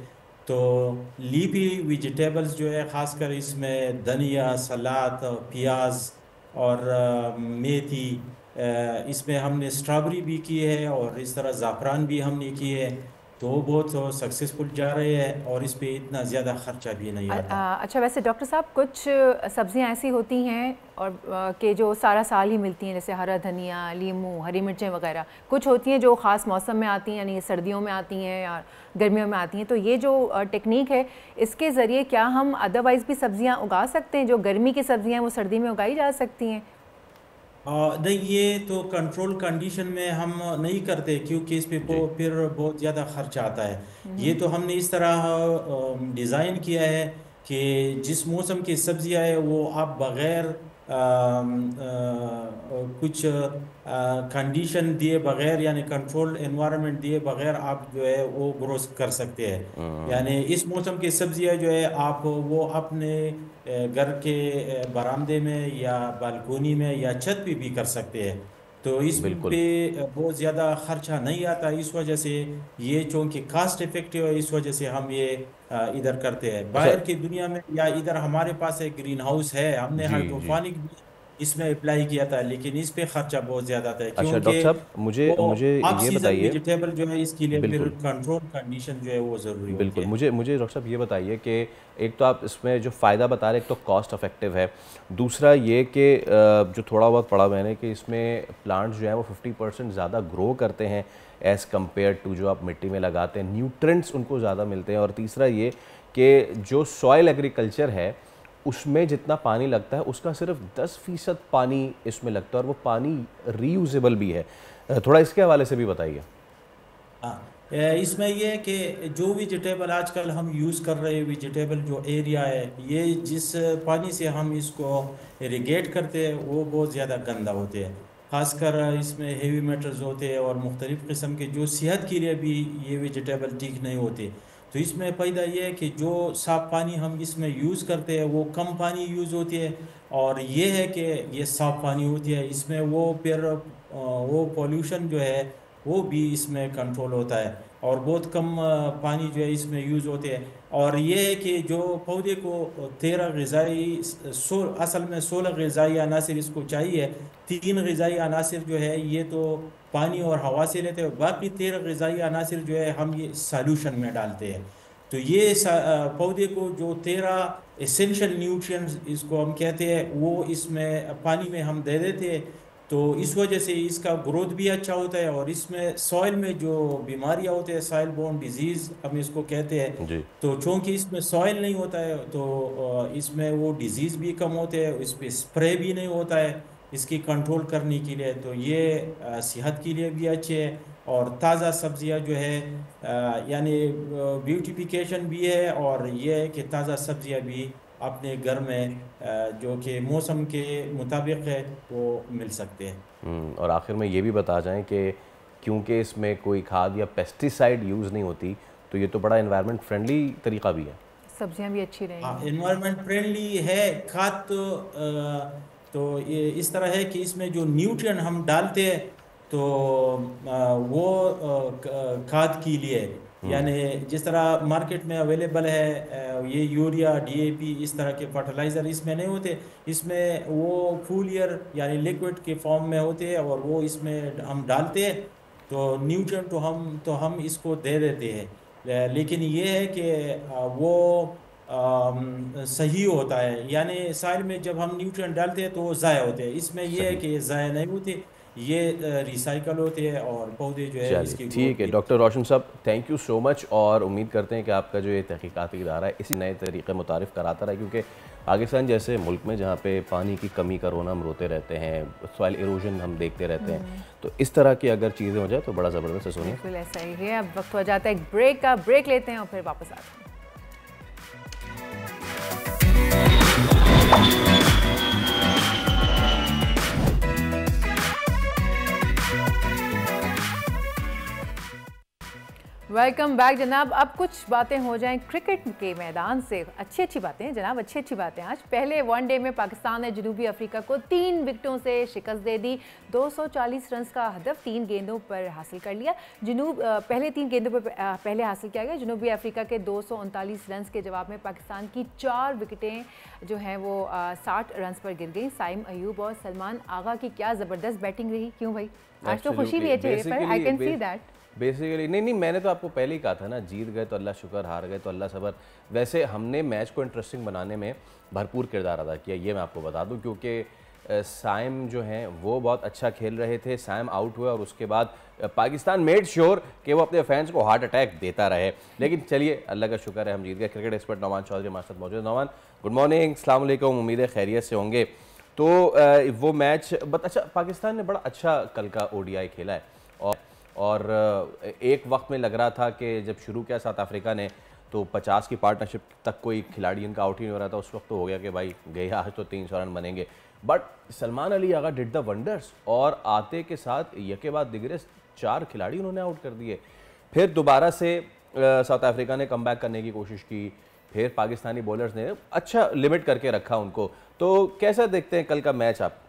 तो लीफी वेजिटेबल्स जो है ख़ासकर इसमें धनिया, सलाद, प्याज और मेथी, इसमें हमने स्ट्रॉबेरी भी की है और इस तरह ज़ाफ़रान भी हमने की है, तो बहुत सक्सेसफुल जा रहे हैं और इस पे इतना ज़्यादा ख़र्चा भी नहीं आता। अच्छा, वैसे डॉक्टर साहब कुछ सब्ज़ियाँ ऐसी होती हैं और कि जो सारा साल ही मिलती हैं, जैसे हरा धनिया, लीमू, हरी मिर्चें वगैरह, कुछ होती हैं जो ख़ास मौसम में आती हैं यानी सर्दियों में आती हैं या गर्मियों में आती हैं, तो ये जो टेक्निक है इसके ज़रिए क्या हम अदरवाइज़ भी सब्ज़ियाँ उगा सकते हैं, जो गर्मी की सब्ज़ियाँ वो सर्दी में उगाई जा सकती हैं? नहीं, ये तो कंट्रोल कंडीशन में हम नहीं करते क्योंकि इस पे फिर बहुत ज़्यादा खर्च आता है। ये तो हमने इस तरह डिज़ाइन किया है कि जिस मौसम की सब्जियां है वो आप बग़ैर कुछ कंडीशन दिए बग़ैर यानी कंट्रोल एनवायरनमेंट दिए बग़ैर आप जो है वो ग्रो कर सकते हैं। यानी इस मौसम की सब्जियां जो है आप वो अपने घर के बरामदे में या बालकोनी में या छत पे भी कर सकते हैं, तो इस पे बहुत ज़्यादा खर्चा नहीं आता। इस वजह से ये चूँकि कास्ट इफेक्टिव है, इस वजह से हम ये इधर करते हैं। बाहर की दुनिया में या इधर हमारे पास एक ग्रीन हाउस है, हमने हाइड्रोपोनिक इसमें अप्लाई किया था, लेकिन इस पे खर्चा बहुत ज़्यादा था अच्छा क्योंकि डॉक्टर साहब, मुझे वो मुझे ऑफ ये सीजन बताइए। वेजिटेबल जो है इसके लिए फिर बिल्कुल कंट्रोल कंडीशन जो है वो ज़रूरी होती बिल्कुल, है। मुझे मुझे डॉक्टर साहब ये बताइए कि एक तो आप इसमें जो फ़ायदा बता रहे हैं, एक तो कॉस्ट इफ़ेक्टिव है, दूसरा ये कि जो थोड़ा बहुत पढ़ा मैंने कि इसमें प्लांट्स जो है वो 50% ज़्यादा ग्रो करते हैं एज़ कम्पेयर टू जो आप मिट्टी में लगाते हैं, न्यूट्रेंट्स उनको ज़्यादा मिलते हैं, और तीसरा ये कि जो सॉइल एग्रीकल्चर है उसमें जितना पानी लगता है उसका सिर्फ 10% पानी इसमें लगता है, और वो पानी रीयूजेबल भी है। थोड़ा इसके हवाले से भी बताइए। हाँ, इसमें ये है कि जो वेजिटेबल आजकल हम यूज़ कर रहे हैं, वेजिटेबल जो एरिया है, ये जिस पानी से हम इसको इरिगेट करते हैं वो बहुत ज़्यादा गंदा होते हैं। खासकर इसमें हेवी मेटल्स होते हैं और मुख्तलिफ़ किस्म के जो सेहत के लिए भी ये वेजिटेबल ठीक नहीं होते। तो इसमें फ़ायदा ये है कि जो साफ़ पानी हम इसमें यूज़ करते हैं वो कम पानी यूज़ होती है, और ये है कि ये साफ़ पानी होती है, इसमें वो फिर वो पॉल्यूशन जो है वो भी इसमें कंट्रोल होता है, और बहुत कम पानी जो है इसमें यूज़ होते हैं। और ये है कि जो पौधे को 13 ग़िज़ाई असल में 16 ग़िज़ाई अनासिर इसको चाहिए। 3 ग़िज़ाई अनासिर जो है ये तो पानी और हवा से लेते हैं, बाकी 13 ग़िज़ाई अनासिर जो है हम ये सॉल्यूशन में डालते हैं। तो ये पौधे को जो 13 एसेंशियल न्यूट्रिएंट्स इसको हम कहते हैं वो इसमें पानी में हम दे देते हैं। तो इस वजह से इसका ग्रोथ भी अच्छा होता है, और इसमें सॉइल में जो बीमारियां होते हैं, सॉइल बोर्न डिजीज़ हम इसको कहते हैं, जी तो चूंकि इसमें सॉइल नहीं होता है तो इसमें वो डिजीज़ भी कम होते हैं, इस पर स्प्रे भी नहीं होता है इसकी कंट्रोल करने के लिए। तो ये सेहत के लिए भी अच्छे है, और ताज़ा सब्जियां जो है यानी ब्यूटिफिकेशन भी है, और ये है कि ताज़ा सब्जियां भी अपने घर में जो कि मौसम के मुताबिक है वो मिल सकते हैं। और आखिर में ये भी बता जाएं कि क्योंकि इसमें कोई खाद या पेस्टिसाइड यूज़ नहीं होती, तो ये तो बड़ा एनवायरनमेंट फ्रेंडली तरीका भी है। सब्जियां भी अच्छी हाँ, रहेंगी। एनवायरनमेंट फ्रेंडली है खाद तो ये इस तरह है कि इसमें जो न्यूट्रिएंट हम डालते हैं तो वो खाद के लिए, यानी जिस तरह मार्केट में अवेलेबल है ये यूरिया डीएपी इस तरह के फर्टिलाइज़र इसमें नहीं होते, इसमें वो फूलियर यानी लिक्विड के फॉर्म में होते हैं, और वो इसमें हम डालते हैं तो न्यूट्रिएंट तो हम इसको दे देते हैं। लेकिन ये है कि वो सही होता है, यानी साइल में जब हम न्यूट्रिएंट डालते हैं तो वो ज़ाया होते हैं, इसमें ये है सही। कि ज़ाया नहीं होते, ये रिसाइकल होते हैं और पौधे जो है चलिए इसकी ग्रोथ ठीक है भी। डॉक्टर रोशन साहब, थैंक यू सो मच, और उम्मीद करते हैं कि आपका जो ये तहकीकाती इदारा है इसी नए तरीक़े मुतारिफ़ कराता रहे, क्योंकि पाकिस्तान जैसे मुल्क में जहाँ पे पानी की कमी का रोना हम रोते रहते हैं, सॉइल इरोजन हम देखते रहते हैं, तो इस तरह की अगर चीज़ें हो जाए तो बड़ा ज़बरदस्त है। सुनिए बिल्कुल ऐसा ही है। अब वक्त हो जाता है एक ब्रेक का, ब्रेक लेते हैं और फिर वापस आते हैं। वेलकम बैक जनाब। अब कुछ बातें हो जाएं क्रिकेट के मैदान से। अच्छी बातें हैं जनाब, अच्छी बातें। आज पहले वनडे में पाकिस्तान ने जनूबी अफ्रीका को 3 विकेटों से शिकस्त दे दी। 240 रन का हदफ 3 गेंदों पर हासिल कर लिया। पहले 3 गेंदों पर पहले हासिल किया गया। जनूबी अफ्रीका के 239 रन के जवाब में पाकिस्तान की 4 विकेटें जो हैं वो 60 रन पर गिर गई। साइम अयूब और सलमान आगा की क्या ज़बरदस्त बैटिंग रही। क्यों भाई, आज तो खुशी भी है चेहरे पर, I can see that. Basically नहीं, मैंने तो आपको पहले ही कहा था ना, जीत गए तो अल्लाह शुक्र, हार गए तो अल्लाह सबर। वैसे हमने मैच को इंटरेस्टिंग बनाने में भरपूर किरदार अदा किया, ये मैं आपको बता दूं, क्योंकि साइम जो हैं वो बहुत अच्छा खेल रहे थे। साइम आउट हुए और उसके बाद पाकिस्तान मेड श्योर कि वो अपने फैंस को हार्ट अटैक देता रहे, लेकिन चलिए अल्लाह का शुक्र है हम जीत गए। क्रिकेट एक्सपर्ट नौमान चौधरी हमारे साथ मौजूद। नौमान, गुड मॉर्निंग, अस्सलाम वालेकुम, उम्मीद है खैरियत से होंगे। तो वो मैच अच्छा, पाकिस्तान ने बड़ा अच्छा कल का ODI खेला है, और एक वक्त में लग रहा था कि जब शुरू किया साउथ अफ्रीका ने तो 50 की पार्टनरशिप तक कोई खिलाड़ी इनका आउट ही नहीं हो रहा था। उस वक्त तो हो गया कि भाई गए आज तो 300 रन बनेंगे, but Salman Ali Agha did the wonders, और आते के साथ यके बाद दिगरे 4 खिलाड़ी उन्होंने आउट कर दिए। फिर दोबारा से साउथ अफ्रीका ने कमबैक करने की कोशिश की, फिर पाकिस्तानी बॉलर्स ने अच्छा लिमिट करके रखा उनको। तो कैसा देखते हैं कल का मैच आप?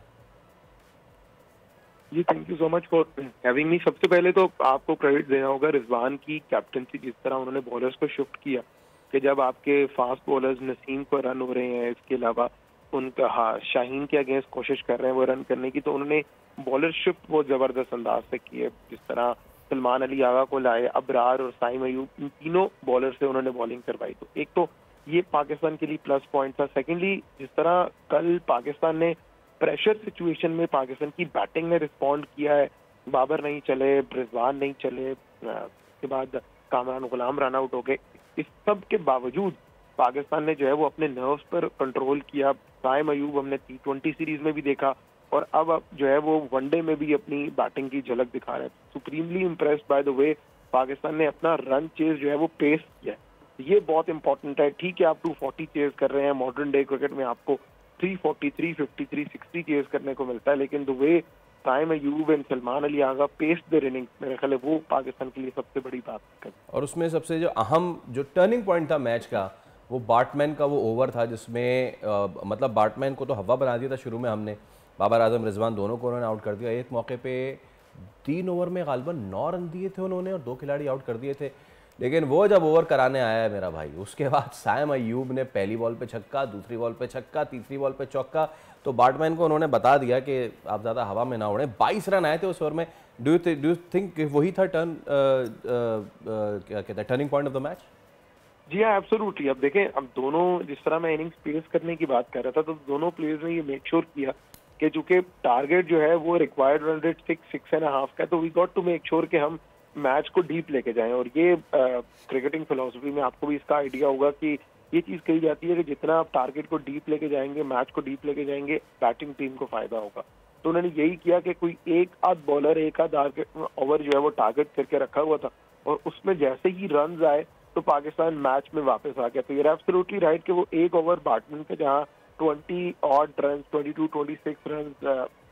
जी, thank you so much for having me. सबसे पहले तो आपको क्रेडिट देना होगा रिजवान की कैप्टनसी, जिस तरह उन्होंने बॉलर्स को शिफ्ट किया कि जब आपके फास्ट बॉलर्स नसीम को रन हो रहे हैं, इसके अलावा उनका शाहीन के अगेंस्ट कोशिश कर रहे हैं वो रन करने की, तो उन्होंने बॉलर शिफ्ट बहुत ज़बरदस्त अंदाज से की है। जिस तरह सलमान अली आगा को लाए, अबरार और साइम अयूब, इन तीनों बॉलर से उन्होंने बॉलिंग करवाई, तो एक तो ये पाकिस्तान के लिए प्लस पॉइंट था। सेकेंडली, जिस तरह कल पाकिस्तान ने प्रेशर सिचुएशन में पाकिस्तान की बैटिंग ने रिस्पॉन्ड किया है, बाबर नहीं चले, रिजवान नहीं चले, उसके बाद कामरान गुलाम रन आउट हो गए, इस सब के बावजूद पाकिस्तान ने जो है वो अपने नर्व्स पर कंट्रोल किया। साइम अयूब हमने T20 सीरीज में भी देखा और अब जो है वो वनडे में भी अपनी बैटिंग की झलक दिखा रहे हैं। Supremely impressed by the way Pakistan ने अपना रन चेज जो है वो पेस किया है, ये बहुत इंपॉर्टेंट है। ठीक है, आप 240 चेज कर रहे हैं, मॉडर्न डे क्रिकेट में आपको 340, 350, 360 चेज करने को मिलता है, लेकिन the way Saim Ayub and Salman Ali Agha pace their innings, मेरे ख्याल है वो पाकिस्तान के लिए सबसे बड़ी बात है। और उसमें सबसे जो अहम जो टर्निंग पॉइंट था मैच का, वो बाटमैन का वो ओवर था जिसमें मतलब बाटमैन को तो हवा बना दिया था शुरू में हमने, बाबर आजम रिजवान दोनों को उन्होंने आउट कर दिया। एक मौके पे 3 ओवर में गालिबन 9 रन दिए थे उन्होंने और 2 खिलाड़ी आउट कर दिए थे, लेकिन वो जब ओवर कराने आया है मेरा भाई, उसके बाद साइम अयूब ने पहली बॉल पे छक्का, दूसरी बॉल पे छक्का, तीसरी बॉल पे चौका, तो बाटमैन को उन्होंने बता दिया कि आप ज़्यादा हवा में ना उड़ें। 22 रन आए थे उस ओवर में। डू यू थिंक वही था क्या कहते हैं turning point of the match? जी हाँ, एब्सोल्युटली। अब देखें, अब दोनों, जिस तरह मैं इनिंग्स पेस करने की बात कर रहा था, तो दोनों प्लेयर्स ने ये मेक श्योर किया कि चूंकि टारगेट जो है वो रिक्वायर्ड रन रेट 6.5 का, तो we got to make sure कि हम मैच को डीप लेके जाएं। और ये क्रिकेटिंग फिलॉसफी में आपको भी इसका आइडिया होगा कि ये चीज कही जाती है कि जितना आप टारगेट को डीप लेके जाएंगे, मैच को डीप लेके जाएंगे, बैटिंग टीम को फायदा होगा। तो उन्होंने यही किया कि कोई एक आध बॉलर एक आध ओवर जो है वो टारगेट करके रखा हुआ था, और उसमें जैसे ही रन आए तो पाकिस्तान मैच में वापस आ गया। तो ये एब्सोल्युटली राइट कि वो एक ओवर बैट्समैन के जहाँ 20 ऑड रन, 22-26 रन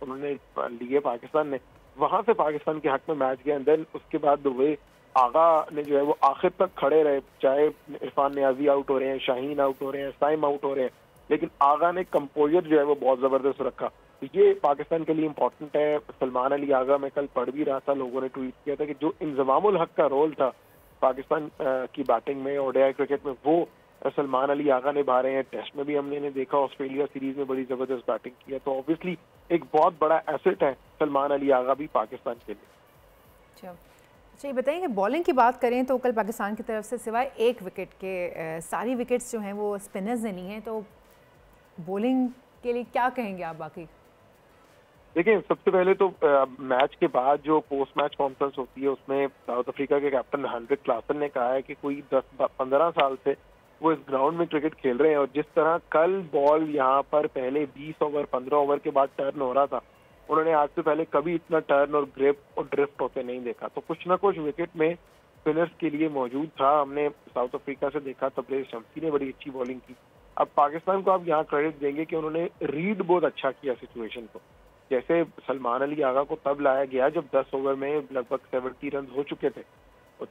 उन्होंने लिए पाकिस्तान ने, वहां से पाकिस्तान के हक में मैच गया। देन उसके बाद दुबई आगा ने जो है वो आखिर तक खड़े रहे, चाहे इरफान नियाजी आउट हो रहे हैं, शाहीन आउट हो रहे हैं, साइम आउट हो रहे हैं, लेकिन आगा ने कंपोजर जो है वो बहुत जबरदस्त रखा। तो ये पाकिस्तान के लिए इंपॉर्टेंट है। सलमान अली आगा, मैं कल पढ़ भी रहा था, लोगों ने ट्वीट किया था कि जो इंजमामुल हक का रोल था पाकिस्तान की बैटिंग में, ओडीआई क्रिकेट में, वो सलमान अली आगा निभा रहे हैं। टेस्ट में भी हमने इन्हें देखा, ऑस्ट्रेलिया सीरीज में बड़ी जबरदस्त बैटिंग की है, तो ऑब्वियसली एक बहुत बड़ा एसेट है सलमान अली आगा भी पाकिस्तान के लिए। अच्छा, ये बताइए कि बॉलिंग की बात करें तो कल पाकिस्तान की तरफ से सिवाय एक विकेट के सारी विकेट्स जो हैं वो स्पिनर्स ने ली हैं, तो बॉलिंग के लिए क्या कहेंगे आप? बाकी देखिए, सबसे पहले तो मैच के बाद जो पोस्ट मैच कॉन्फ्रेंस होती है उसमें साउथ अफ्रीका के कैप्टन हेनरिक क्लासन ने कहा है कि कोई 10-15 साल से वो इस ग्राउंड में क्रिकेट खेल रहे हैं, और जिस तरह कल बॉल यहाँ पर पहले 20 ओवर 15 ओवर के बाद टर्न हो रहा था, उन्होंने आज से पहले कभी इतना टर्न और ग्रिप और ड्रिफ्ट होते नहीं देखा। तो कुछ ना कुछ विकेट में स्पिनर्स के लिए मौजूद था। हमने साउथ अफ्रीका से देखा, तबरेज शम्सी ने बड़ी अच्छी बॉलिंग की। अब पाकिस्तान को आप यहाँ क्रेडिट देंगे कि उन्होंने रीड बहुत अच्छा किया सिचुएशन को। जैसे सलमान अली आगा को तब लाया गया जब 10 ओवर में लगभग 70 रन हो चुके थे,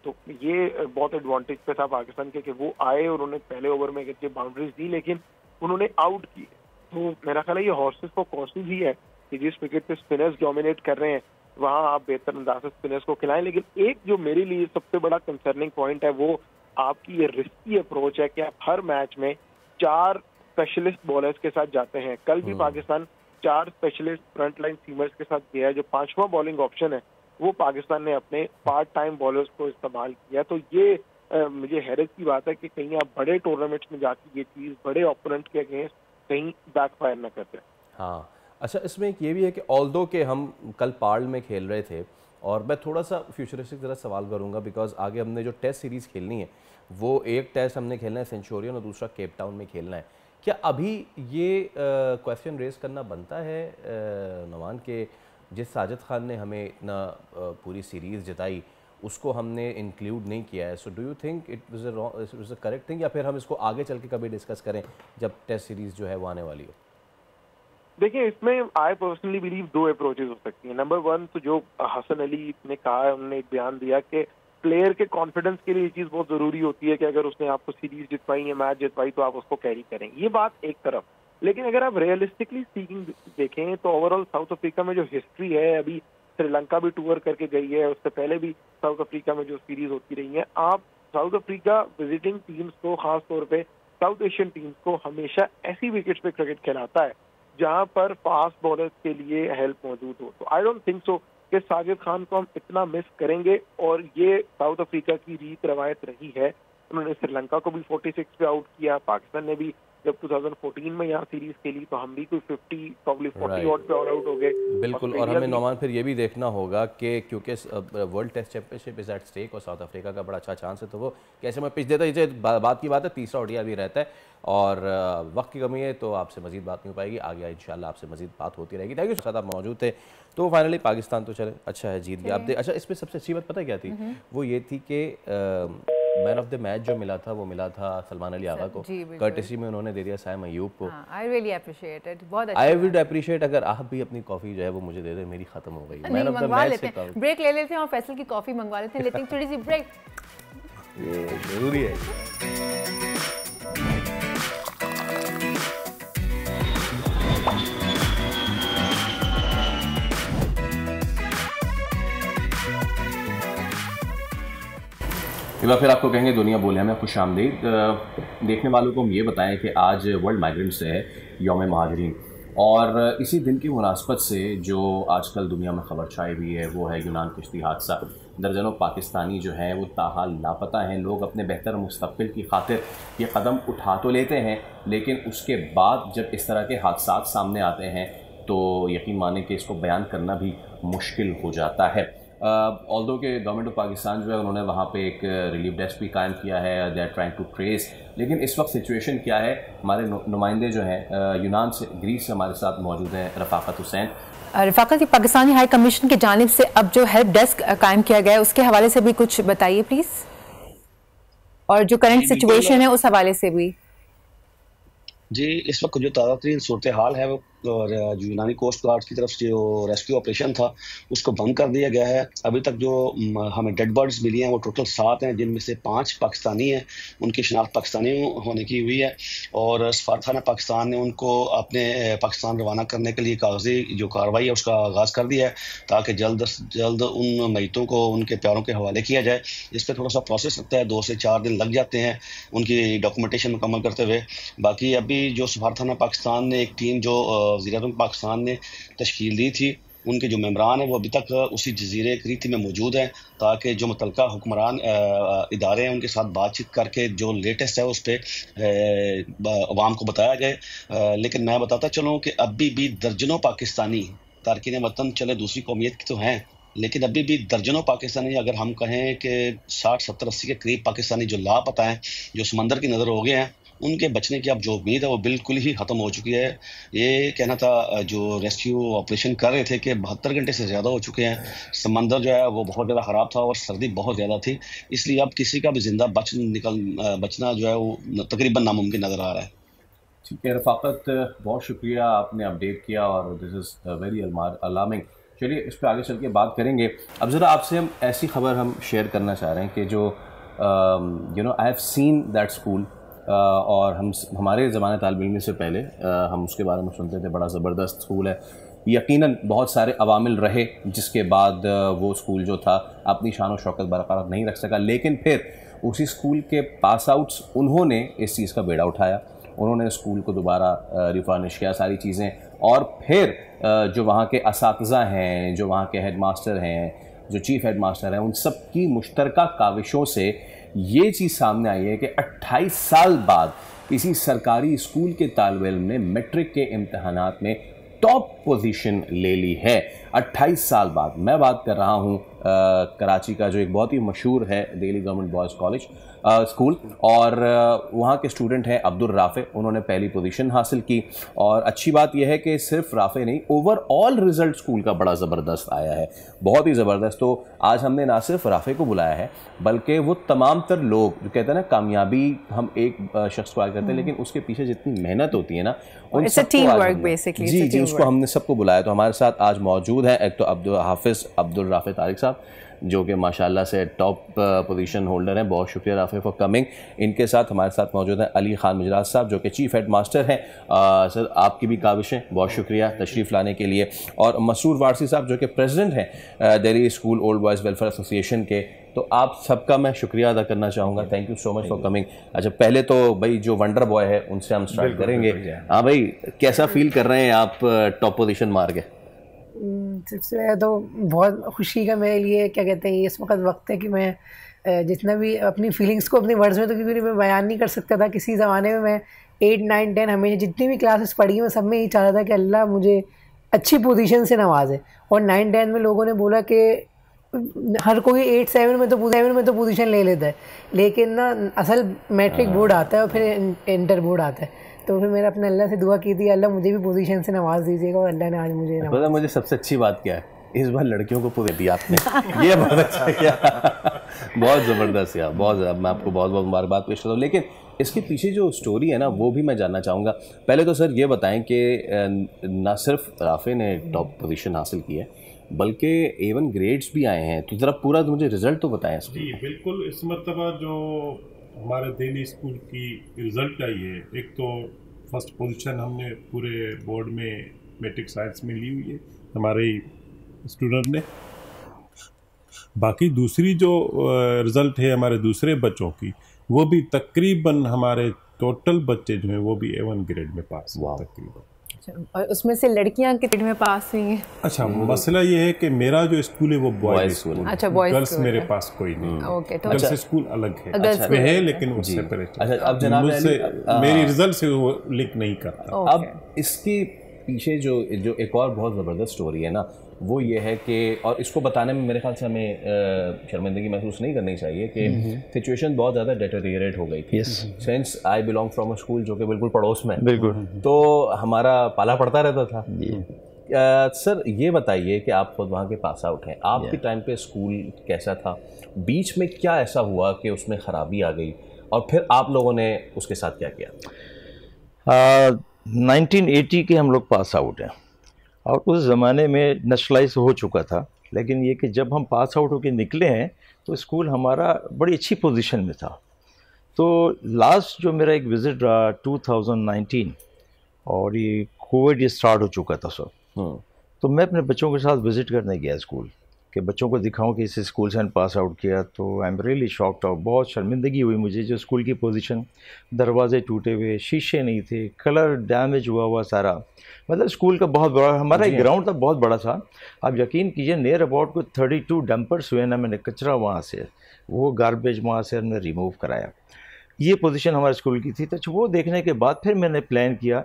तो ये बहुत एडवांटेज पे था पाकिस्तान के कि वो आए और उन्होंने पहले ओवर में बाउंड्रीज दी, लेकिन उन्होंने आउट किए। तो मेरा ख्याल है ये हॉर्सेस को कॉस्टली भी है कि जिस विकेट पे स्पिनर्स डोमिनेट कर रहे हैं वहां आप बेहतर अंदाज से स्पिनर्स को खिलाएं। लेकिन एक जो मेरे लिए सबसे बड़ा कंसर्निंग पॉइंट है वो आपकी ये रिस्की अप्रोच है कि आप हर मैच में 4 स्पेशलिस्ट बॉलर्स के साथ जाते हैं। कल भी Pakistan 4 specialist front line seamers के साथ गया है। जो 5वां बॉलिंग ऑप्शन है वो पाकिस्तान ने अपने पार्ट टाइम बॉलर्स को इस्तेमाल किया। तो ये मुझे हैरत की बात है कि कहीं आप बड़े टूर्नामेंट्स में जाके ये चीज़ बड़े ओपोनेंट के अगेंस्ट कहीं बैकफायर न करते। हाँ, अच्छा, इसमें एक ये भी है कि ऑल्दो के हम कल पार्ल में खेल रहे थे, और मैं थोड़ा सा फ्यूचरिस्टिक ज़रा सवाल करूँगा बिकॉज आगे हमने जो टेस्ट सीरीज़ खेलनी है वो एक टेस्ट हमने खेलना है सेंचुरियन और दूसरा केप टाउन में खेलना है। क्या अभी ये क्वेश्चन रेस करना बनता है नवान के जिस साजिद खान ने हमें इतना पूरी सीरीज़ जिताई उसको हमने इंक्लूड नहीं किया है? So do you think it was a correct thing, या फिर हम इसको आगे चल के कभी डिस्कस करें जब टेस्ट सीरीज़ जो है वो आने वाली हो? देखिए, इसमें आई पर्सनली बिलीव 2 अप्रोचेज हो सकती हैं। नंबर 1 तो जो हसन अली ने कहा है, उन्होंने एक बयान दिया कि प्लेयर के कॉन्फिडेंस के लिए ये चीज़ बहुत ज़रूरी होती है कि अगर उसने आपको सीरीज जितवाई है, मैच जितवाई, तो आप उसको कैरी करें। ये बात एक तरफ, लेकिन अगर आप रियलिस्टिकली स्पीकिंग देखें तो ओवरऑल साउथ अफ्रीका में जो हिस्ट्री है, अभी श्रीलंका भी टूर करके गई है, उससे पहले भी साउथ अफ्रीका में जो सीरीज होती रही है, आप साउथ अफ्रीका विजिटिंग टीम्स को खास तौर पे साउथ एशियन टीम्स को हमेशा ऐसी विकेट्स पे क्रिकेट खिलाता है जहां पर फास्ट बॉलर्स के लिए हेल्प मौजूद हो। तो आई डोंट थिंक सो कि साजिद खान को हम इतना मिस करेंगे, और ये साउथ अफ्रीका की रीत रवायत रही है। उन्होंने श्रीलंका को भी 46 पे आउट किया, पाकिस्तान ने भी जब 2014 में यहाँ सीरीज खेली तो हम भी कोई 50 प्रॉब्ली 40 ऑट पे ऑल आउट हो गए। बिल्कुल, और हमें नौमान फिर ये भी देखना होगा कि क्योंकि world test championship is at stake और साउथ अफ्रीका का बड़ा अच्छा चांस है, तो वो कैसे मैं पिच देता है, बात की बात है, तीसरा ओडीआई भी रहता है और वक्त की कमी है तो आपसे मजीद बात नहीं हो पाएगी। आगे इंशाल्लाह आपसे मजीद बात होती रहेगी। थैंक यू, साथ आप मौजूद थे। तो फाइनली पाकिस्तान तो चले अच्छा है, जीत गया। अब अच्छा, इसमें सबसे अच्छी बात पता क्या थी, वो ये थी कि मैन ऑफ द मैच जो मिला था वो मिला था सलमान अली आगा को, कर्टेसी में उन्होंने दे दिया साइम अयूब को। आई रियली अप्रिशिएट इट, बहुत अच्छा। आई वुड अप्रिशिएट अगर आप भी अपनी कॉफी जो है वो मुझे दे दें, मेरी खत्म हो गई। मैन ऑफ द मैच से ब्रेक ले लेते हैं और फैसल की कॉफी मंगवा लेते हैं, लेते हैं थोड़ी सी ब्रेक, ये जरूरी है। एक बार फिर आपको कहेंगे दुनिया बोले में खुश आमदीद। देखने वालों को हम ये बताएं कि आज वर्ल्ड माइग्रेंट्स डे है, यौम महाजरीन, और इसी दिन की मुनासबत से जो आजकल दुनिया में खबर छाई हुई है वो है यूनान कश्ती हादसा। दर्जनों पाकिस्तानी जो हैं वो ताहाल लापता हैं। लोग अपने बेहतर मुस्तक़बिल की खातिर ये कदम उठा तो लेते हैं, लेकिन उसके बाद जब इस तरह के हादसात सामने आते हैं तो यकीन माने कि इसको बयान करना भी मुश्किल हो जाता है। ऑल्दो के गवर्नमेंट ऑफ पाकिस्तान जो है उन्होंने वहाँ पे एक रिलीफ डेस्क भी कायम किया है, they are trying to trace. लेकिन इस वक्त सिचुएशन क्या है, हमारे नुमाइंदे जो हैं यूनान से, ग्रीस से हमारे साथ मौजूद हैं रफ़ाकत हुसैन। रफ़ाकत, पाकिस्तानी हाई कमीशन की जानिब से अब जो हेल्प डेस्क कायम किया गया है उसके हवाले से भी कुछ बताइए प्लीज़, और जो करंट सिचुएशन है उस हवाले से भी। जी, इस वक्त जो ताज़ा तरीन सूरत हाल है वो, और जो यूनानी कोस्ट गार्ड की तरफ से जो रेस्क्यू ऑपरेशन था उसको बंद कर दिया गया है। अभी तक जो हमें डेड बॉडीज मिली हैं वो टोटल 7 हैं, जिनमें से 5 पाकिस्तानी हैं, उनकी शनाख्त पाकिस्तानी होने की हुई है, और सफारतखाना पाकिस्तान ने उनको अपने पाकिस्तान रवाना करने के लिए कागजी जो कार्रवाई है उसका आगाज़ कर दिया है, ताकि जल्द से जल्द उन मैतों को उनके प्यारों के हवाले किया जाए। इस पर थोड़ा सा प्रोसेस लगता है, 2 से 4 दिन लग जाते हैं उनकी डॉक्यूमेंटेशन मुकम्मल करते हुए। बाकी अभी जो सफारतखाना पाकिस्तान ने एक टीम जो वज़ीर-ए-आज़म पाकिस्तान ने तश्कील दी थी, उनके जो मेम्बरान हैं वो अभी तक उसी जजीरे क्रीती में मौजूद हैं, ताकि जो मुतलका हुक्मरान इदारे हैं उनके साथ बातचीत करके जो लेटेस्ट है उस पर अवाम को बताया जाए। लेकिन मैं बताता चलूँ कि अभी भी दर्जनों पाकिस्तानी तारकीन वतन, चले दूसरी कौमियत की तो हैं, लेकिन अभी भी दर्जनों पाकिस्तानी, अगर हम कहें कि 60, 70, 80 के करीब पाकिस्तानी जो लापता हैं, जो समंदर की नज़र हो गए हैं, उनके बचने की अब जो उम्मीद है वो बिल्कुल ही ख़त्म हो चुकी है। ये कहना था जो रेस्क्यू ऑपरेशन कर रहे थे कि 72 घंटे से ज़्यादा हो चुके हैं। समंदर जो है वो बहुत ज़्यादा ख़राब था और सर्दी बहुत ज़्यादा थी, इसलिए अब किसी का भी ज़िंदा बचना जो है वो तकरीबन नामुमकिन नज़र आ रहा है। ठीक है रफ़ाकत, बहुत शुक्रिया, आपने अपडेट किया और दिस इज़ वेरी अलार्मिंग। चलिए इस पर आगे चल के बात करेंगे। अब ज़रा आपसे हम ऐसी खबर हम शेयर करना चाह रहे हैं कि जो I have seen that school, और हमारे ज़माने तालिब इल्म से पहले हम उसके बारे में सुनते थे, बड़ा ज़बरदस्त स्कूल है। यकीनन बहुत सारे अवामिल रहे जिसके बाद वो स्कूल जो था अपनी शान और शौकत बरकरार नहीं रख सका, लेकिन फिर उसी स्कूल के पास आउट्स उन्होंने इस चीज़ का बेड़ा उठाया, उन्होंने स्कूल को दोबारा रिफर्निश किया सारी चीज़ें, और फिर जो वहाँ के असातिज़ा हैं, जो वहाँ के हेड मास्टर हैं, जो चीफ़ हेड मास्टर हैं, उन सब की मुश्तरका काविशों से ये चीज़ सामने आई है कि 28 साल बाद किसी सरकारी स्कूल के तालिब इल्म ने मैट्रिक के इम्तहानात में टॉप पोजीशन ले ली है। 28 साल बाद। मैं बात कर रहा हूँ कराची का जो एक बहुत ही मशहूर है Delhi government boys college school, और वहाँ के स्टूडेंट हैं अब्दुल राफ़े, उन्होंने पहली पोजीशन हासिल की। और अच्छी बात यह है कि सिर्फ राफ़े नहीं, ओवरऑल रिज़ल्ट स्कूल का बड़ा ज़बरदस्त आया है, बहुत ही ज़बरदस्त। तो आज हमने ना सिर्फ राफ़े को बुलाया है बल्कि वो तमाम तर लोग जो कहते हैं ना, कामयाबी हम एक शख्स को आगे करते हैं लेकिन उसके पीछे जितनी मेहनत होती है ना, उन सबको जी उसको हमने सबको बुलाया। तो हमारे साथ आज मौजूद हैं एक तो अब्दुल राफ़े तारिक साहब, जो कि माशाल्लाह से टॉप पोजीशन होल्डर हैं। बहुत शुक्रिया राफे फॉर कमिंग। इनके साथ हमारे साथ मौजूद हैं अली खान मुजराज साहब जो कि चीफ हेड मास्टर हैं। सर आपकी भी काविशें, बहुत शुक्रिया तशरीफ़ लाने के लिए। और मसूर वारसी साहब जो कि प्रेसिडेंट हैं Delhi school old boys welfare association के, तो आप सबका मैं शुक्रिया अदा करना चाहूँगा। Thank you so much for coming. अच्छा, पहले तो भाई जो वंडर बॉय है उनसे हम स्टार्ट करेंगे। हाँ भाई, कैसा फील कर रहे हैं आप टॉप पोजीशन मार के? सबसे पहले तो बहुत खुशी का मेरे लिए क्या कहते हैं इस वक्त है कि मैं जितना भी अपनी फीलिंग्स को अपने वर्ड्स में तो क्योंकि मैं बयान नहीं कर सकता था। किसी ज़माने में मैं 8, 9, 10 हमेशा जितनी भी क्लासेस पढ़ी मैं सब में यही चाहता था कि अल्लाह मुझे अच्छी पोजीशन से नवाजे। और 9, 10 में लोगों ने बोला कि हर कोई 8, 7 में तो पोजीशन ले लेता है, लेकिन ना असल मैट्रिक बोर्ड आता है और फिर इंटर बोर्ड आता है। तो फिर मैंने अपने अल्लाह से दुआ की थी, अल्लाह मुझे भी पोजीशन से नवाज दीजिएगा, और अल्लाह ने आज मुझे पता मुझे सबसे अच्छी बात क्या है, इस बार लड़कियों को पूरे दिया आपने। ये बहुत अच्छा किया, बहुत ज़बरदस्त यार, बहुत ज़्यादा। मैं आपको बहुत बहुत मुबारकबाद पेश करता हूँ। लेकिन इसके पीछे जो स्टोरी है ना वो भी मैं जानना चाहूँगा। पहले तो सर ये बताएं कि ना सिर्फ राफे ने टॉप पोजीशन हासिल की है बल्कि A1 ग्रेड्स भी आए हैं, तो ज़रा पूरा मुझे रिज़ल्ट तो बताएं। जी बिल्कुल, इस मरतबा जो हमारे दिल्ली स्कूल की रिज़ल्ट आई है, एक तो फर्स्ट पोजीशन हमने पूरे बोर्ड में मैट्रिक साइंस में ली हुई है हमारे स्टूडेंट ने। बाकी दूसरी जो रिज़ल्ट है हमारे दूसरे बच्चों की, वो भी तकरीबन हमारे टोटल बच्चे जो हैं वो भी A1 ग्रेड में पास हुआ तकरीबन। और उसमें से लड़कियां कितने में पास हुई हैं? अच्छा, मसला ये है कि मेरा जो स्कूल है वो बॉयज स्कूल है। अच्छा, बॉयज गर्ल्स मेरे पास कोई नहीं। ओके, तो गर्ल्स स्कूल अलग है, अच्छा है लेकिन उससे पहले। अच्छा, अब जनाब मेरी रिजल्ट से वो लिंक नहीं करता। अब इसके पीछे जो एक और बहुत ज़बरदस्त स्टोरी है ना, वो ये है कि, और इसको बताने में मेरे ख्याल से हमें शर्मिंदगी महसूस नहीं करनी चाहिए कि सिचुएशन बहुत ज़्यादा डेटेरिएट हो गई थी। Since I belong from a school जो कि बिल्कुल पड़ोस में, बिल्कुल, तो हमारा पाला पड़ता रहता था। सर ये बताइए कि आप खुद वहाँ के पास आउट हैं, आपके टाइम पे स्कूल कैसा था? बीच में क्या ऐसा हुआ कि उसमें ख़राबी आ गई और फिर आप लोगों ने उसके साथ क्या किया? 1980 के हम लोग पास आउट हैं और उस ज़माने में नेशनलाइज हो चुका था, लेकिन ये कि जब हम पास आउट होकर निकले हैं तो स्कूल हमारा बड़ी अच्छी पोजीशन में था। तो लास्ट जो मेरा एक विज़िट रहा 2019 और ये कोविड स्टार्ट हो चुका था सर, तो मैं अपने बच्चों के साथ विज़िट करने गया स्कूल कि बच्चों को दिखाऊं कि इस स्कूल से पास आउट किया। तो आई एम रियली शॉक्ड और बहुत शर्मिंदगी हुई मुझे। जो स्कूल की पोजीशन, दरवाजे टूटे हुए, शीशे नहीं थे, कलर डैमेज हुआ सारा, मतलब स्कूल का बहुत बड़ा, हमारा एक ग्राउंड था बहुत बड़ा सा। आप यकीन कीजिए नियर अबाउट को 32 डंपर्स हुए ना, मैंने कचरा वहाँ से, वो गार्बेज वहाँ से हमने रिमूव कराया। ये पोजीशन हमारे स्कूल की थी। तो वो देखने के बाद फिर मैंने प्लान किया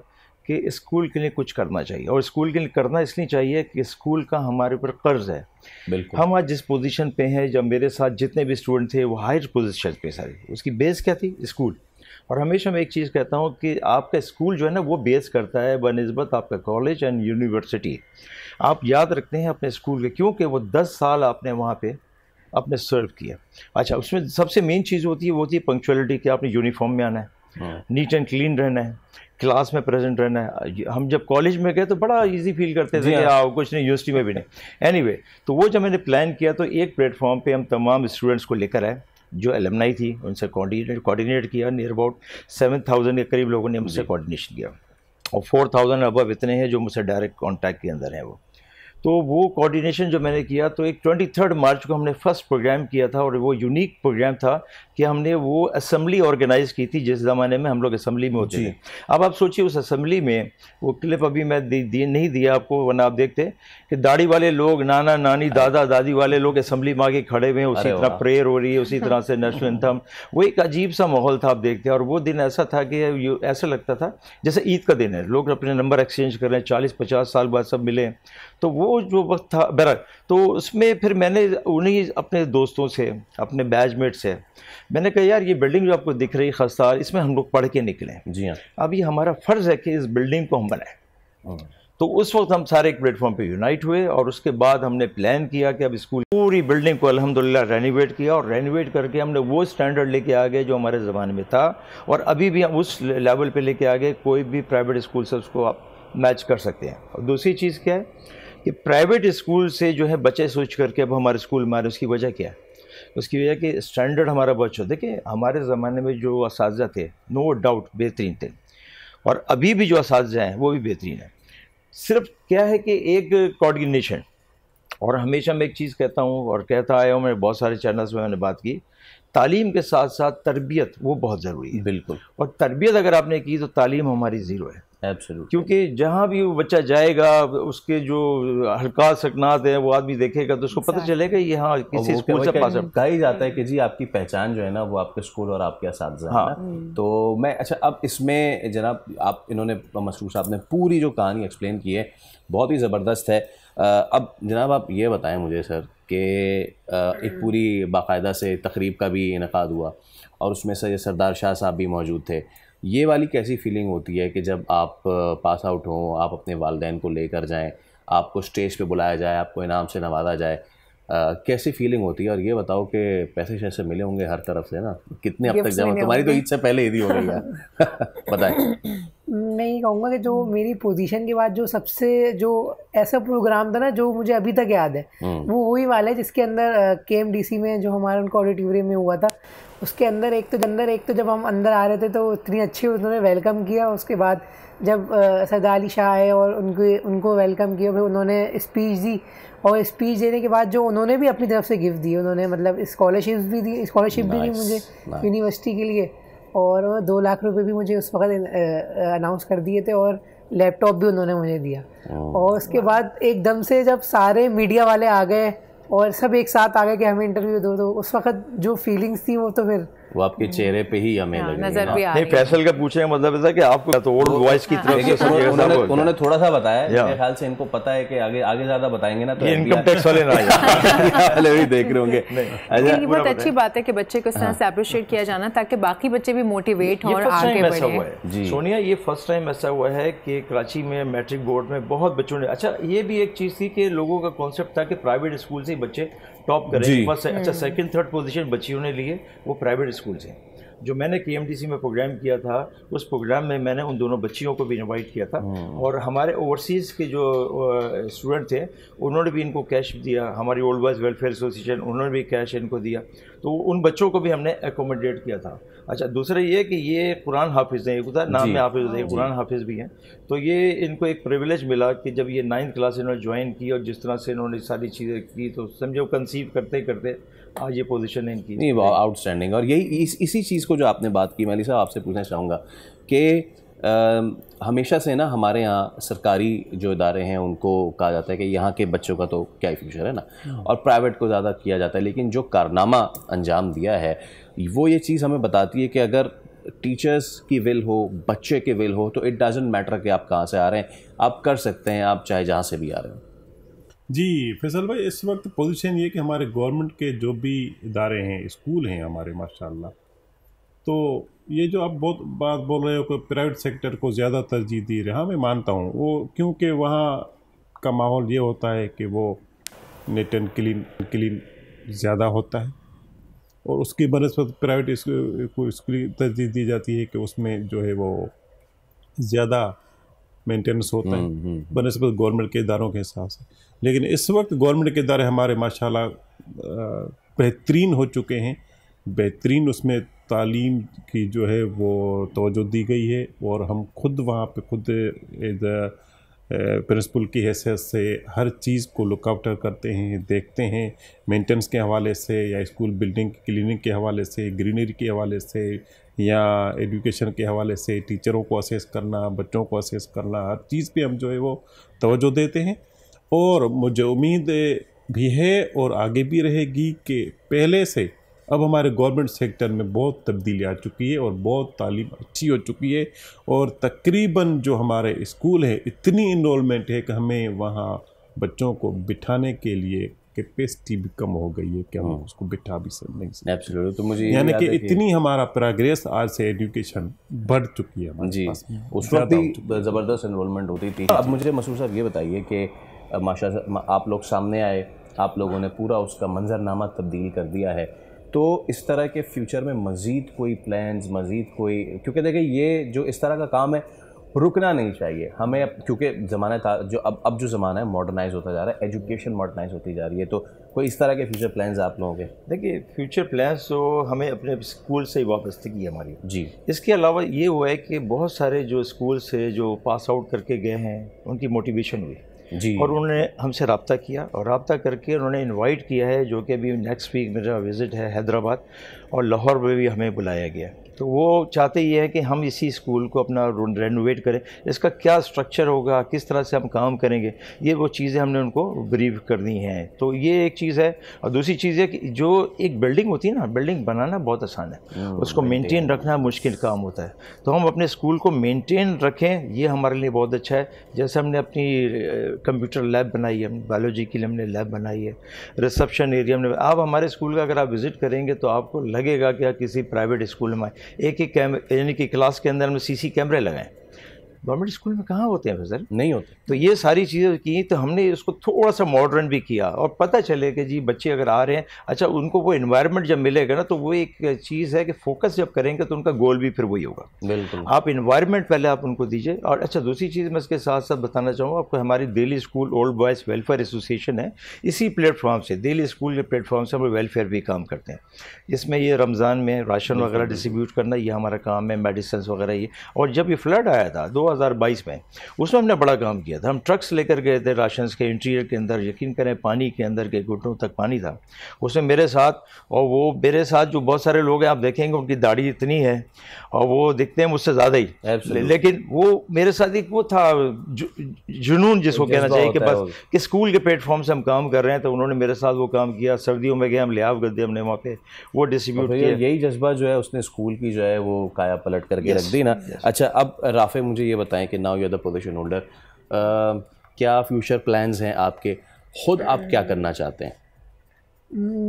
कि स्कूल के लिए कुछ करना चाहिए, और स्कूल के लिए करना इसलिए चाहिए कि स्कूल का हमारे ऊपर कर्ज है। बिल्कुल, हम आज जिस पोजीशन पे हैं, जब मेरे साथ जितने भी स्टूडेंट थे वो हायर पोजीशन पे सारे, उसकी बेस क्या थी? स्कूल। और हमेशा मैं एक चीज़ कहता हूँ कि आपका स्कूल जो है ना वो बेस करता है बनिस्बत आपका कॉलेज एंड यूनिवर्सिटी। आप याद रखते हैं अपने स्कूल के, क्योंकि वो 10 साल आपने वहाँ पे आपने सर्व किया। अच्छा, उसमें सबसे मेन चीज़ होती है वो होती है पंक्चुअलिटी, कि आपने यूनिफॉर्म में आना है, नीट एंड क्लीन रहना है, क्लास में प्रेजेंट रहना है। हम जब कॉलेज में गए तो बड़ा इजी फील करते थे कि कुछ नहीं, यूनिवर्सिटी में भी नहीं। एनीवे, तो वो जब मैंने प्लान किया तो एक प्लेटफॉर्म पे हम तमाम स्टूडेंट्स को लेकर आए जो एलुमनाई थी, उनसे कोऑर्डिनेट किया। नियर अबाउट 7000 के करीब लोगों ने मुझसे कोऑर्डिनेशन किया, और 4000 अबव इतने हैं जो मुझसे डायरेक्ट कॉन्टैक्ट के अंदर हैं वो। तो वो कोऑर्डिनेशन जो मैंने किया, तो एक 23 मार्च को हमने फर्स्ट प्रोग्राम किया था, और वो यूनिक प्रोग्राम था कि हमने वो असेंबली ऑर्गेनाइज़ की थी जिस ज़माने में हम लोग असेंबली में होते थे। अब आप सोचिए उस असेंबली में, वो क्लिप अभी मैं नहीं दिया आपको, वरना आप देखते कि दाढ़ी वाले लोग, नाना नानी दादा दादी वाले लोग असेंबली में आके खड़े हुए हैं, उसी तरह प्रेयर हो रही है, उसी तरह से नेशनल एंथम, वो एक अजीब सा माहौल था आप देखते हैं। और वो दिन ऐसा था कि ऐसा लगता था जैसे ईद का दिन है, लोग अपने नंबर एक्सचेंज कर रहे हैं, 40-50 साल बाद सब मिले। तो वो जो वक्त था बहरहाल, तो उसमें फिर मैंने उन्हीं अपने दोस्तों से, अपने बैचमेट से मैंने कहा यार ये बिल्डिंग जो आपको दिख रही है खस्तार, इसमें हम लोग पढ़ के निकलें। जी हाँ, अब ये हमारा फ़र्ज़ है कि इस बिल्डिंग को हम बनाएं। तो उस वक्त हम सारे एक प्लेटफॉर्म पे यूनाइट हुए, और उसके बाद हमने प्लान किया कि अब स्कूल पूरी बिल्डिंग को अल्हम्दुलिल्लाह रेनोवेट किया, और रेनोवेट करके हमने वो स्टैंडर्ड लेके आ गए जो हमारे ज़माने में था, और अभी भी हम उस लेवल पे लेके आ गए, कोई भी प्राइवेट स्कूल से उसको आप मैच कर सकते हैं। और दूसरी चीज़ क्या है कि प्राइवेट स्कूल से जो है बच्चे सोच करके अब हमारे स्कूल मारे, उसकी वजह क्या है? उसकी वजह कि स्टैंडर्ड हमारा बहुत अच्छा। देखिए हमारे ज़माने में जो असातिज़ा थे नो डाउट बेहतरीन थे, और अभी भी जो असातिज़ा हैं वो भी बेहतरीन है। सिर्फ क्या है कि एक कोऑर्डिनेशन, और हमेशा मैं एक चीज़ कहता हूँ और कहता आया हूँ, मैं बहुत सारे चैनल्स में मैंने बात की, तालीम के साथ साथ तरबियत वो बहुत ज़रूरी है। बिल्कुल। और तरबियत अगर आपने की तो तालीम हमारी ज़ीरो है। एब्सोल्युटली। क्योंकि जहाँ भी वो बच्चा जाएगा उसके जो हल्का सकनात है वो आदमी देखेगा तो उसको पता चलेगा ये हाँ किसी स्कूल से पास कहा ही जाता है कि जी आपकी पहचान जो है ना वो आपके स्कूल और आपके असातिज़ा हाँ। है ना। तो मैं अच्छा अब इसमें जनाब आप इन्होंने मसरूर साहब ने पूरी जो कहानी एक्सप्लेन की है बहुत ही ज़बरदस्त है। अब जनाब आप ये बताएं मुझे सर कि एक पूरी बाकायदा से तकरीब का भी इनेकाद हुआ और उसमें से सरदार शाह साहब भी मौजूद थे। ये वाली कैसी फीलिंग होती है कि जब आप पास आउट हों, आप अपने वालिदैन को लेकर जाएं, आपको स्टेज पे बुलाया जाए, आपको इनाम से नवाजा जाए, कैसी फीलिंग होती है? और ये बताओ कि पैसे शैसे मिले होंगे हर तरफ से ना, कितने अब तक जमा? तुम्हारी तो ईद से पहले ईद ही हो गई है। बताएं। मैं ये कहूँगा कि जो मेरी पोजीशन के बाद जो सबसे जो ऐसा प्रोग्राम था ना जो मुझे अभी तक याद है वो वही वाला है जिसके अंदर KMDC में जो हमारा उनका ऑडिटोरियम में हुआ था। उसके अंदर एक तो जब हम अंदर आ रहे थे तो इतनी अच्छी उन्होंने वेलकम किया। उसके बाद जब सरदार अली शाह आए और उनको वेलकम किया, फिर उन्होंने स्पीच दी और स्पीच देने के बाद जो उन्होंने भी अपनी तरफ से गिफ्ट दी, उन्होंने मतलब स्कॉलरशिप भी दी मुझे यूनिवर्सिटी के लिए, और 2 लाख रुपए भी मुझे उस वक्त अनाउंस कर दिए थे और लैपटॉप भी उन्होंने मुझे दिया। और उसके बाद एकदम से जब सारे मीडिया वाले आ गए और सब एक साथ आ गए कि हमें इंटरव्यू दो, तो उस वक्त जो फीलिंग्स थी वो तो फिर वो आपके चेहरे पे ही हमें नजर भी आ नहीं। फैसल का पूछने का मतलब था कि आपको तो ओल्ड वॉइस की तरफ से उन्होंने थोड़ा सा बताया, मेरे ख्याल से इनको पता है कि आगे ज्यादा बताएंगे ना तो इनकम टैक्स वाले ना भी देख रहे होंगे। ये बहुत अच्छी बात है कि बच्चे को इस तरह से अप्रिशिएट किया जाना ताकि बाकी बच्चे भी मोटिवेट हों और आगे बढ़ें। सोनिया ये फर्स्ट टाइम ऐसा हुआ है कि कराची में मैट्रिक बोर्ड में बहुत बच्चों ने, अच्छा ये भी एक चीज़ थी कि लोगों का कॉन्सेप्ट था कि प्राइवेट स्कूल से ही बच्चे टॉप करें, बस अच्छा 2nd 3rd पोजीशन बच्चियों ने लिए वो प्राइवेट स्कूल से। जो मैंने KMDC में प्रोग्राम किया था उस प्रोग्राम में मैंने उन दोनों बच्चियों को भी इनवाइट किया था और हमारे ओवरसीज़ के जो स्टूडेंट थे उन्होंने भी इनको कैश दिया, हमारी ओल्ड बॉयज़ वेलफेयर एसोसिएशन उन्होंने भी कैश इनको दिया, तो उन बच्चों को भी हमने एकोमोडेट किया था। अच्छा दूसरा ये कि ये कुरान हाफिज़ हैं, एक नाम में हाफिज़ है, कुरान हाफिज़ भी हैं, तो ये इनको एक प्रिविलेज मिला कि जब ये 9th क्लास इन्होंने ज्वाइन की और जिस तरह से इन्होंने सारी चीज़ें की तो समझो कंसीव करते करते आज ये पोजीशन है इनकी। नहीं आउटस्टैंडिंग। और यही इसी चीज़ को जो आपने बात की, मैं अली साहब आपसे पूछना चाहूँगा कि हमेशा से ना हमारे यहाँ सरकारी जो इदारे हैं उनको कहा जाता है कि यहाँ के बच्चों का तो क्या ही फ्यूचर है ना, और प्राइवेट को ज़्यादा किया जाता है, लेकिन जो कारनामा अंजाम दिया है वो ये चीज़ हमें बताती है कि अगर टीचर्स की विल हो, बच्चे के विल हो, तो इट डजंट मैटर कि आप कहाँ से आ रहे हैं, आप कर सकते हैं, आप चाहे जहाँ से भी आ रहे हो। जी फैसल भाई, इस वक्त पोजीशन ये कि हमारे गवर्नमेंट के जो भी इदारे हैं, स्कूल हैं हमारे माशाल्लाह, तो ये जो आप बहुत बात बोल रहे हो कि प्राइवेट सेक्टर को ज़्यादा तरजीह दी रहे, हाँ मैं मानता हूँ वो, क्योंकि वहाँ का माहौल ये होता है कि वो नीट एंड क्लीन ज़्यादा होता है और उसकी बनस्पत प्राइवेट को इसकी तरजीह दी जाती है कि उसमें जो है वो ज़्यादा मेंटेनेंस होता है बनस्पत गवर्नमेंट के इदारों के हिसाब से। लेकिन इस वक्त गवर्नमेंट के इदारे हमारे माशाल्लाह बेहतरीन हो चुके हैं, बेहतरीन उसमें तालीम की जो है वो तवज्जो दी गई है और हम खुद वहाँ पे खुद प्रिंसिपल की हैसियत से हर चीज़ को लुकआउट करते हैं, देखते हैं, मेंटेनेंस के हवाले से या स्कूल बिल्डिंग क्लीनिंग के हवाले से, ग्रीनरी के हवाले से या एजुकेशन के हवाले से, टीचरों को असेस करना, बच्चों को असेस करना, हर चीज़ पे हम जो है वो तवज्जो देते हैं। और मुझे उम्मीद भी है और आगे भी रहेगी कि पहले से अब हमारे गवर्नमेंट सेक्टर में बहुत तब्दीली आ चुकी है और बहुत तालीम अच्छी हो चुकी है और तकरीबन जो हमारे स्कूल है इतनी इनरोलमेंट है कि हमें वहाँ बच्चों को बिठाने के लिए कैपेसिटी भी कम हो गई है कि हम उसको बिठा भी नहीं सकते। एब्सोल्युटली। तो मुझे यानी कि इतनी हमारा प्रोग्रेस आज से एजुकेशन बढ़ चुकी है जी, उस वक्त भी ज़बरदस्त एनरोलमेंट होती थी। अब मुझे मसूद साहब ये बताइए कि माशाअल्लाह आप लोग सामने आए, आप लोगों ने पूरा उसका मंजरनामा तब्दील कर दिया है, तो इस तरह के फ्यूचर में मज़ीद कोई प्लान्स, मज़ीद कोई, क्योंकि देखिए ये जो इस तरह का काम है रुकना नहीं चाहिए हमें, क्योंकि ज़माना था जो अब जो ज़माना है मॉडर्नाइज होता जा रहा है, एजुकेशन मॉडर्नाइज होती जा रही है, तो कोई इस तरह के फ्यूचर प्लान्स आप लोगों के? देखिए फ्यूचर प्लान्स तो हमें अपने स्कूल से ही वाबस्तगी है हमारी जी। इसके अलावा ये हुआ है कि बहुत सारे जो स्कूल से जो पास आउट करके गए हैं उनकी मोटिवेशन हुई जी, और उन्होंने हमसे रब्ता किया और रब्ता करके उन्होंने इनवाइट किया है, जो कि अभी नेक्स्ट वीक मेरा विज़िट है हैदराबाद और लाहौर में भी हमें बुलाया गया। तो वो चाहते ये है कि हम इसी स्कूल को अपना रेनोवेट करें, इसका क्या स्ट्रक्चर होगा, किस तरह से हम काम करेंगे, ये वो चीज़ें हमने उनको ब्रीफ करनी हैं। तो ये एक चीज़ है। और दूसरी चीज़ है कि जो एक बिल्डिंग होती है ना, बिल्डिंग बनाना बहुत आसान है, उसको मेंटेन रखना मुश्किल काम होता है। तो हम अपने स्कूल को मेंटेन रखें, ये हमारे लिए बहुत अच्छा है। जैसे हमने अपनी कंप्यूटर लैब बनाई है, बायोलॉजी के लिए हमने लैब बनाई है, रिसेप्शन एरिया में। आप हमारे स्कूल का अगर आप विज़िट करेंगे तो आपको लगेगा कि आप किसी प्राइवेट स्कूल में आए। एक ही कैमरे, यानी कि क्लास के अंदर में सीसी कैमरे लगाएं। गवर्नमेंट स्कूल में कहाँ होते हैं फैसल, नहीं होते। तो ये सारी चीज़ें की, तो हमने इसको थोड़ा सा मॉडर्न भी किया और पता चले कि जी बच्चे अगर आ रहे हैं, अच्छा उनको वो इन्वायरमेंट जब मिलेगा ना, तो वो एक चीज़ है कि फोकस जब करेंगे तो उनका गोल भी फिर वही होगा। बिल्कुल, आप इन्वायरमेंट पहले आप उनको दीजिए। और अच्छा दूसरी चीज़ मैं इसके साथ साथ बताना चाहूँगा आपको, हमारी Delhi school old boys welfare association है, इसी प्लेटफॉर्म से, दिल्ली स्कूल के प्लेटफॉर्म से हम वेलफेयर भी काम करते हैं। इसमें ये रमज़ान में राशन वगैरह डिस्ट्रीब्यूट करना, ये हमारा काम है, मेडिसिन वगैरह ये। और जब ये फ्लड आया था 2022 में, उसमें हमने बड़ा काम किया था। हम ट्रक्स लेकर गए थे राशन के, इंटीरियर के अंदर यकीन करें पानी के अंदर के घुटनों तक पानी था। उसमें मेरे साथ, और वो मेरे साथ जो बहुत सारे लोग हैं आप देखेंगे उनकी दाढ़ी इतनी है और वो दिखते हैं मुझसे ज़्यादा ही, लेकिन वो मेरे साथ एक वो था जुनून जिसको कहना चाहिए कि बस कि स्कूल के प्लेटफॉर्म से हम काम कर रहे हैं। तो उन्होंने मेरे साथ वो काम किया। सर्दियों में गए हम, लिहाफ गद्दे हमने वहाँ पे वो डिस्ट्रीब्यूट किया। यही जज्बा जो है उसने स्कूल की जो है वो काया पलट करके रख दी ना। अच्छा अब राफे मुझे ये बताएं कि now you are the position holder, क्या फ्यूचर प्लान्स हैं आपके, खुद आप क्या करना चाहते हैं?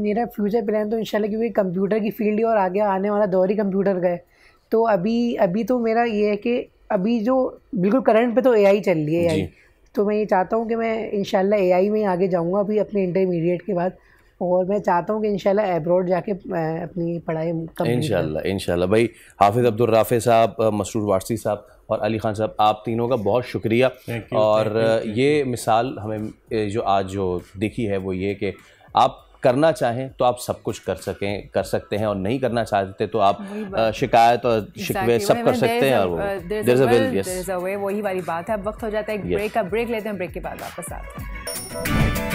मेरा फ्यूचर प्लान तो इंशाल्लाह, क्योंकि कंप्यूटर की फील्ड और आगे आने वाला दौर ही कंप्यूटर का है, तो अभी तो मेरा ये है कि अभी जो बिल्कुल करंट पे तो एआई चल रही है एआई, तो मैं ये चाहता हूँ कि मैं इंशाल्लाह एआई में आगे जाऊँगा अभी अपने इंटरमीडिएट के बाद। और मैं चाहता हूँ कि इंशाल्लाह एब्रॉड जाके अपनी पढ़ाई इंशाल्लाह। भाई हाफिज़ अब्दुल राफ़े साहब, मसरूर वारसी साहब और अली खान साहब, आप तीनों का बहुत शुक्रिया। और ये मिसाल हमें जो आज जो दिखी है वो ये कि आप करना चाहें तो आप सब कुछ कर सकते हैं, और नहीं करना चाहते तो आप शिकायत और शिकवे सब कर सकते हैं। और वो देयर इज अ वे, वही वाली बात है। अब वक्त हो जाता है एक ब्रेक का, ब्रेक लेते हैं, ब्रेक के बाद वापस आते हैं।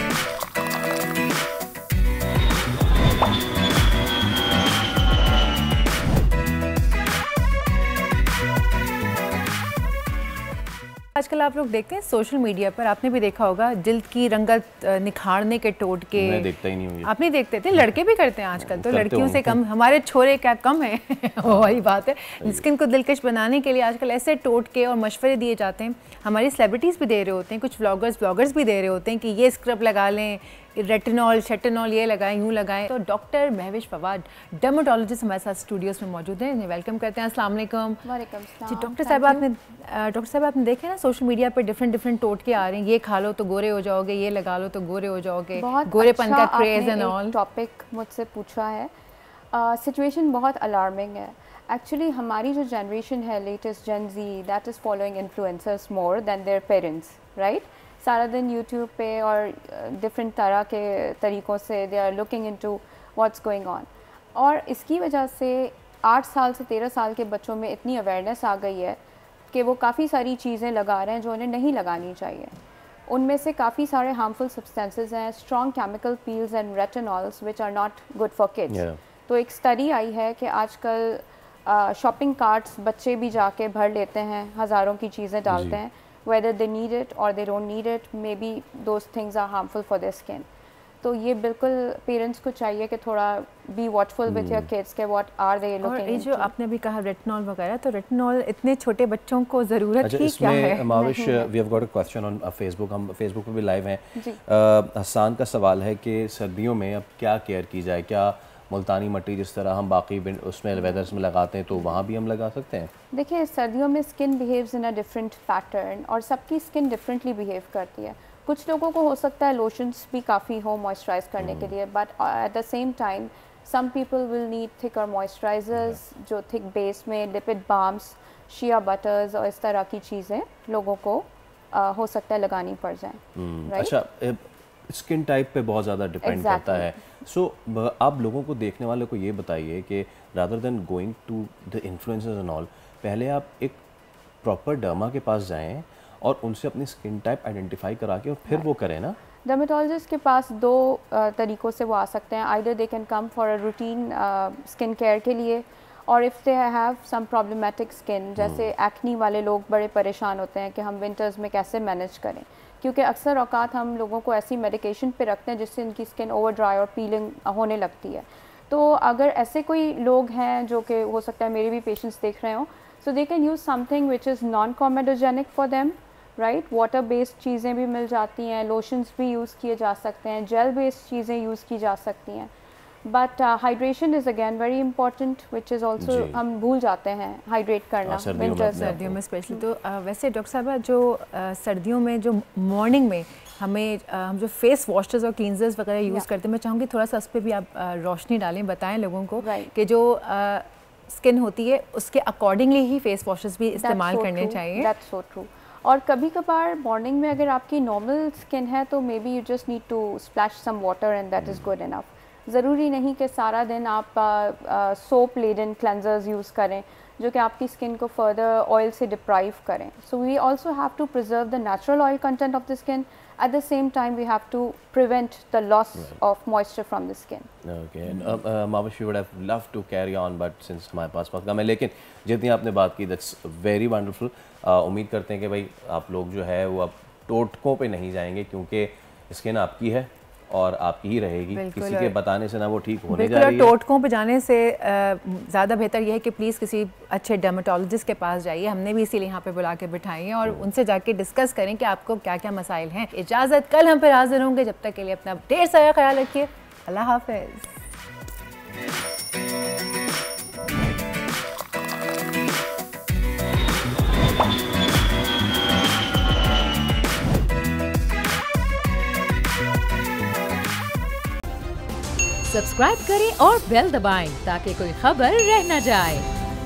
आजकल आप लोग देखते हैं सोशल मीडिया पर, आपने भी देखा होगा, जिल्द की रंगत निखारने के टोटके। मैं देखता ही नहीं हूँ। आप नहीं देखते थे? लड़के भी करते हैं आजकल, तो लड़कियों से कम हमारे छोरे क्या कम है वो वही बात है। स्किन को दिलकश बनाने के लिए आजकल ऐसे टोटके और मशवरे दिए जाते हैं। हमारी सेलिब्रिटीज़ भी दे रहे होते हैं, कुछ व्लॉगर्स भी दे रहे होते हैं कि ये स्क्रब लगा लें, रेटिनॉल शेटिनॉल ये लगाएं, यूँ लगाएं। तो डॉक्टर महविश फवाद डर्मेटोलॉजिस्ट हमारे साथ स्टूडियोज़ में मौजूद हैं, वेलकम करते हैं। अस्सलाम वालेकुम। वालेकुम सलाम। जी डॉक्टर साहब आपने देखे ना सोशल मीडिया पर डिफरेंट टोटके आ रहे हैं, ये खा लो तो गोरे हो जाओगे, ये लगा लो तो गोरे हो जाओगे, गोरेपन का क्रेज एंड ऑल। टॉपिक मुझसे पूछा है, सिचुएशन बहुत अलार्मिंग है एक्चुअली। हमारी जो जनरेशन है, latest Gen Z, that is following influencers more than their parents, right. सारा दिन यूट्यूब पे और डिफरेंट तरह के तरीक़ों से they are looking into what's going on, और इसकी वजह से 8 साल से 13 साल के बच्चों में इतनी अवेयरनेस आ गई है कि वो काफ़ी सारी चीज़ें लगा रहे हैं जो उन्हें नहीं लगानी चाहिए। उनमें से काफ़ी सारे हार्मफुल सब्सटेंसेस हैं, strong chemical peels and retinols which are not good for kids. तो एक स्टडी आई है कि आजकल शॉपिंग कार्ट्स बच्चे भी जाके भर लेते हैं, हज़ारों की चीज़ें डालते हैं, whether they need it or they don't need it, maybe those things are harmful for their skin. तो ये बिल्कुल पेरेंट्स को चाहिए कि थोड़ा be watchful with your kids के व्हाट आर दे लुकिंग। और ये जो आपने भी कहा रेटिनॉल वगैरह, तो रेटिनॉल इतने छोटे बच्चों को ज़रूरत ही क्या है? Mavish, we have got a question on Facebook, हम फेसबुक पे भी लाइव हैं। हसन का सवाल है कि सर्दियों में अब क्या केयर की जाए, क्या मुल्तानी मट्टी जिस तरह हम बाकी उसमें वेदर्स में लगाते हैं तो वहाँ भी हम लगा सकते हैं? देखिए सर्दियों में skin behaves in a different pattern, और सबकी स्किन डिफरेंटली बिहेव करती है। कुछ लोगों को हो सकता है लोशंस भी काफ़ी हो मॉइस्चराइज करने के लिए, but at the same time some people will need thicker moisturisers जो थिक बेस में, लिपिड बाम्स, शिया बटर्स और इस तरह की चीज़ें लोगों को हो सकता है लगानी पड़ जाए। अच्छा, स्किन टाइप पे बहुत ज़्यादा डिपेंड करता है। सो आप लोगों को, देखने वाले को ये बताइए कि rather than going to the influencers and all, पहले आप एक प्रॉपर डर्मा के पास जाएं और उनसे अपनी स्किन टाइप आइडेंटिफाई करा के और फिर वो करें ना। डर्मेटोलॉजिस्ट के पास 2 तरीक़ों से वो आ सकते हैं। Either they can come for a routine skin care के लिए, और if they have some problematic skin, जैसे एक्नी वाले लोग बड़े परेशान होते हैं कि हम विंटर्स में कैसे मैनेज करें, क्योंकि अक्सर औकात हम लोगों को ऐसी मेडिकेशन पे रखते हैं जिससे उनकी स्किन ओवर ड्राई और पीलिंग होने लगती है। तो अगर ऐसे कोई लोग हैं जो कि हो सकता है मेरे भी पेशेंट्स देख रहे हों, so they can use something which is non comedogenic for them, right. Water based चीज़ें भी मिल जाती हैं, लोशंस भी यूज़ किए जा सकते हैं, जेल बेस्ड चीज़ें यूज़ की जा सकती हैं, but hydration is again very important, which is also हम भूल जाते हैं हाइड्रेट करना सर्दियों में स्पेशली। तो वैसे डॉक्टर साहब, जो सर्दियों में जो मॉर्निंग में हम जो फेस वॉशर्स और क्लींजर्स वगैरह यूज़ करते हैं, मैं चाहूँगी थोड़ा सा उस पर भी आप रोशनी डालें, बताएं लोगों को कि जो स्किन होती है उसके अकॉर्डिंगली ही फेस वॉशर्स भी इस्तेमाल करने चाहिए। That's so true. और कभी कभार मॉर्निंग में अगर आपकी नॉर्मल स्किन है तो maybe you just need to splash some water and that is good enough. ज़रूरी नहीं कि सारा दिन आप सोप लेडन क्लेंजर्स यूज़ करें जो कि आपकी स्किन को फर्दर ऑयल से डिप्राइव करें। So we also have to preserve the natural oil content of the skin, at the same time we have to prevent the loss of moisture from the skin. Okay, and Mavish, we would have loved to carry on, but since हमारे पास वक्त कम है, लेकिन जितनी आपने बात की that's very wonderful। उम्मीद करते हैं कि भाई आप लोग जो है वो अब टोटकों पे नहीं जाएंगे, क्योंकि स्किन आपकी है और आपकी ही रहेगी, किसी के बताने से ना वो ठीक होने जा रही है। टोटकों पे जाने से ज़्यादा बेहतर यह है कि प्लीज़ किसी अच्छे डर्मेटोलॉजिस्ट के पास जाइए। हमने भी इसीलिए यहाँ पे बुला के बिठाई हैं और उनसे जाके डिस्कस करें कि आपको क्या क्या मसाइल हैं। इजाज़त, कल हम फिर हाजिर होंगे, जब तक के लिए अपना ढेर सारा ख्याल रखिए। अल्लाह हाफ़िज़। सब्सक्राइब करें और बेल दबाएं ताकि कोई खबर रह न जाए।